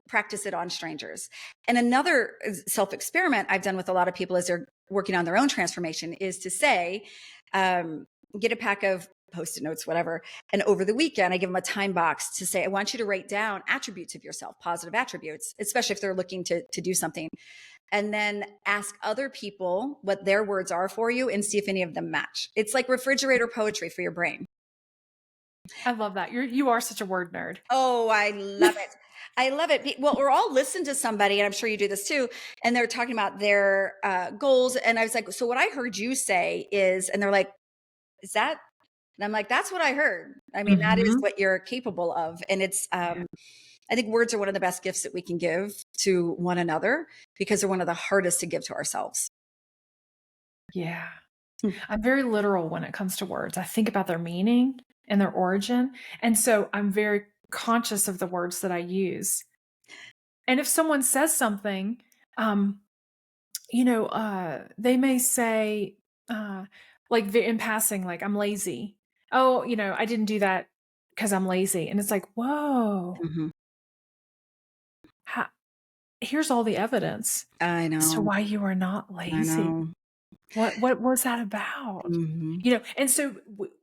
practice it on strangers. And another self experiment I've done with a lot of people as they're working on their own transformation is to say, get a pack of Post-it notes, whatever. And over the weekend, I give them a time box to say, I want you to write down attributes of yourself, positive attributes, especially if they're looking to do something. and then ask other people what their words are for you and see if any of them match. It's like refrigerator poetry for your brain. I love that. You are such a word nerd. Oh, I love it. I love it. Well, we're all listening to somebody, and I'm sure you do this too, and they're talking about their goals. And I was like, so what I heard you say is, and they're like, is that? And I'm like, that's what I heard. I mean, that is Mhm. what you're capable of. And it's, I think words are one of the best gifts that we can give to one another because they're one of the hardest to give to ourselves. Yeah. Hmm. I'm very literal when it comes to words. I think about their meaning and their origin. And so I'm very conscious of the words that I use. And if someone says something, um, they may say, like in passing, like, I'm lazy. Oh, I didn't do that because I'm lazy. And it's like, whoa, Mhm. ha- here's all the evidence I as to know. why you are not I lazy. know. What was that about? Mhm. And so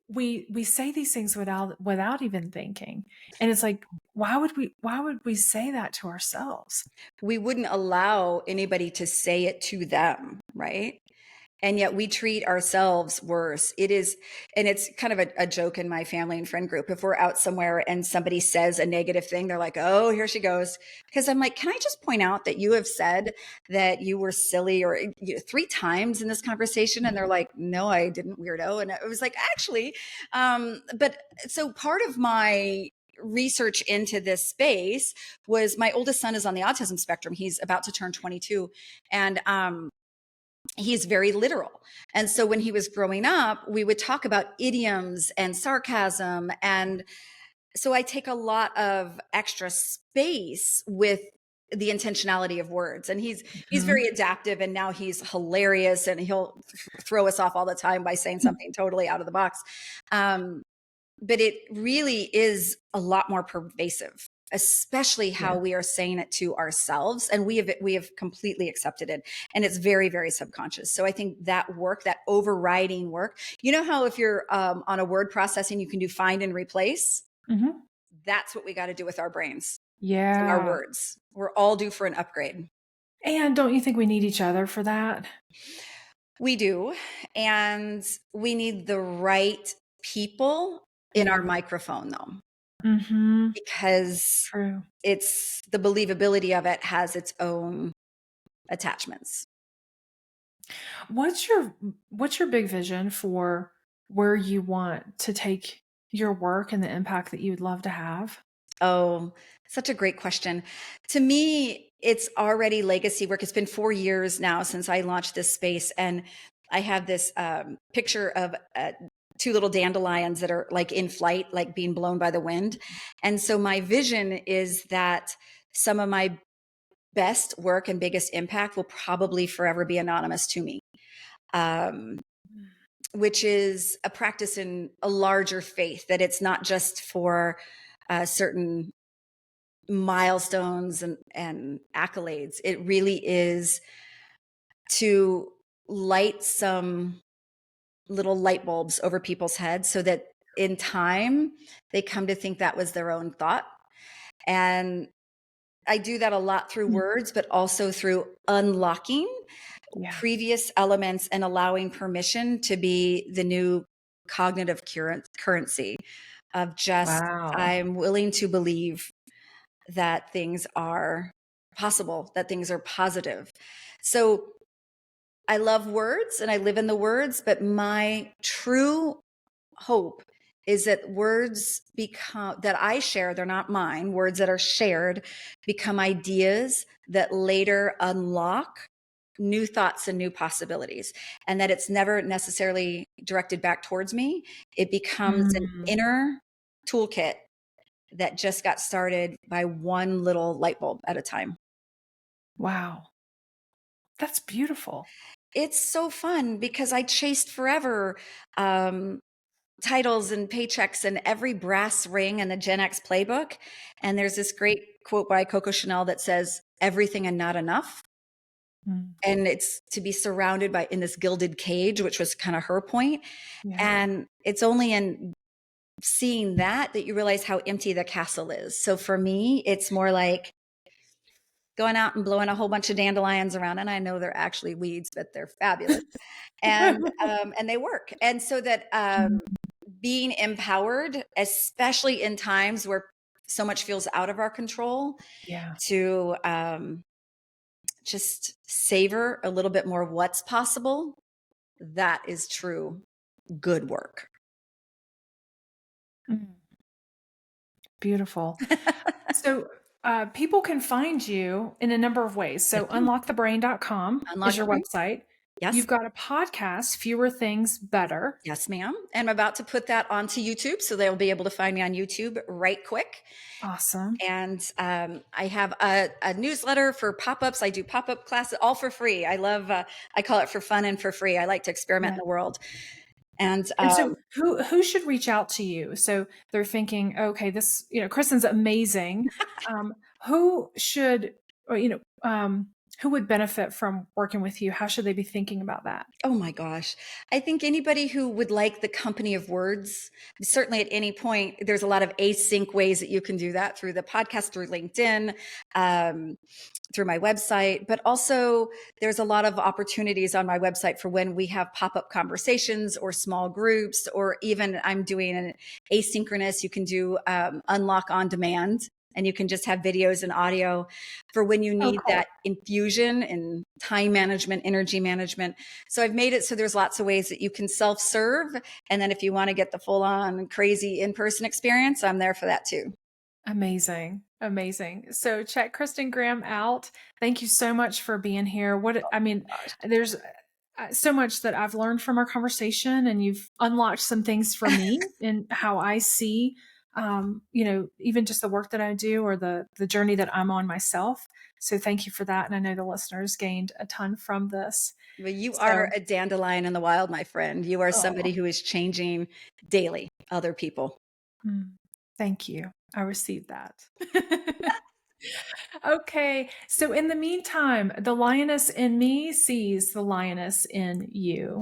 we say these things without even thinking. And it's like, why would we say that to ourselves? We wouldn't allow anybody to say it to them, right? And yet we treat ourselves worse. It is, and it's kind of a joke in my family and friend group. If we're out somewhere and somebody says a negative thing, they're like, oh, here she goes. Because I'm like, can I just point out that you have said that you were silly or 3 times in this conversation? And they're like, no, I didn't, weirdo. And it was like, actually, but so part of my research into this space was my oldest son is on the autism spectrum. He's about to turn 22. And, he's very literal. And so when he was growing up, we would talk about idioms and sarcasm. And so I take a lot of extra space with the intentionality of words. And he's Mhm. very adaptive, and now he's hilarious, and he'll throw us off all the time by saying something totally out of the box. But it really is a lot more pervasive, especially how Yeah. we are saying it to ourselves, and we have completely accepted it, and it's very, very subconscious. So I think that work, that overriding work, how if you're on a word processing, you can do find and replace. Mhm. That's what we got to do with our brains and our Yeah. words. We're all due for an upgrade. And don't you think we need each other for that? We do, and we need the right people in our Yeah. microphone, though, Mhm. because True. it's the believability of it has its own attachments. What's your big vision for where you want to take your work and the impact that you'd love to have? Oh, such a great question. To me, it's already legacy work. It's been 4 years now since I launched this space, and I have this picture of two little dandelions that are like in flight, like being blown by the wind. And so my vision is that some of my best work and biggest impact will probably forever be anonymous to me. Um, which is a practice in a larger faith, that it's not just for certain milestones and accolades. It really is to light some little light bulbs over people's heads so that in time they come to think that was their own thought. And I do that a lot through Mm. words, but also through unlocking Yeah. previous elements and allowing permission to be the new cognitive currency of just, Wow. I'm willing to believe that things are possible, that things are positive. So I love words and I live in the words, but my true hope is that words become, that I share, they're not mine, words that are shared become ideas that later unlock new thoughts and new possibilities, and that it's never necessarily directed back towards me. It becomes an Mm. inner toolkit that just got started by one little light bulb at a time. Wow. That's beautiful. It's so fun because I chased forever um, titles and paychecks and every brass ring in the Gen X playbook. And there's this great quote by Coco Chanel that says, everything and not enough. Mm. And it's to be surrounded by in this gilded cage, which was kind of her point. Yeah. And it's only in seeing that you realize how empty the castle is. So for me, it's more like going out and blowing a whole bunch of dandelions around. And I know they're actually weeds, but they're fabulous. And they work. And so that being empowered, especially in times where so much feels out of our control, Yeah. to just savor a little bit more what's possible, that is true good work. Mm. Beautiful. So people can find you in a number of ways. So Yes, ma'am. unlockthebrain.com is Unlock your the brain. website. Yes. You've got a podcast, Fewer Things Better. Yes, ma'am. And I'm about to put that onto YouTube, so they'll be able to find me on YouTube right quick. Awesome. And I have a newsletter for pop-ups. I do pop-up classes all for free. I love, I call it for fun and for free. I like to experiment Yeah. in the world. And And so who should reach out to you? So they're thinking, okay, this, Kristin's amazing. Who should, or, who would benefit from working with you? How should they be thinking about that? oh my gosh. I think anybody who would like the company of words, certainly at any point, there's a lot of async ways that you can do that through the podcast, through LinkedIn, through my website, but also there's a lot of opportunities on my website for when we have pop-up conversations or small groups, or even I'm doing an asynchronous, you can do unlock on demand. And you can just have videos and audio for when you need Cool. that infusion and time management, energy management. So I've made it so there's lots of ways that you can self-serve. And then if you want to get the full on crazy in-person experience, I'm there for that too. Amazing. Amazing. So check Kristin Graham out. Thank you so much for being here. There's so much that I've learned from our conversation, and you've unlocked some things for me in how I see, even just the work that I do or the journey that I'm on myself. So thank you for that. And I know the listeners gained a ton from this. Well, you are So, a dandelion in the wild, my friend. You are oh, somebody who is changing daily other people. thank you. I received that. Okay. So in the meantime, the lioness in me sees the lioness in you.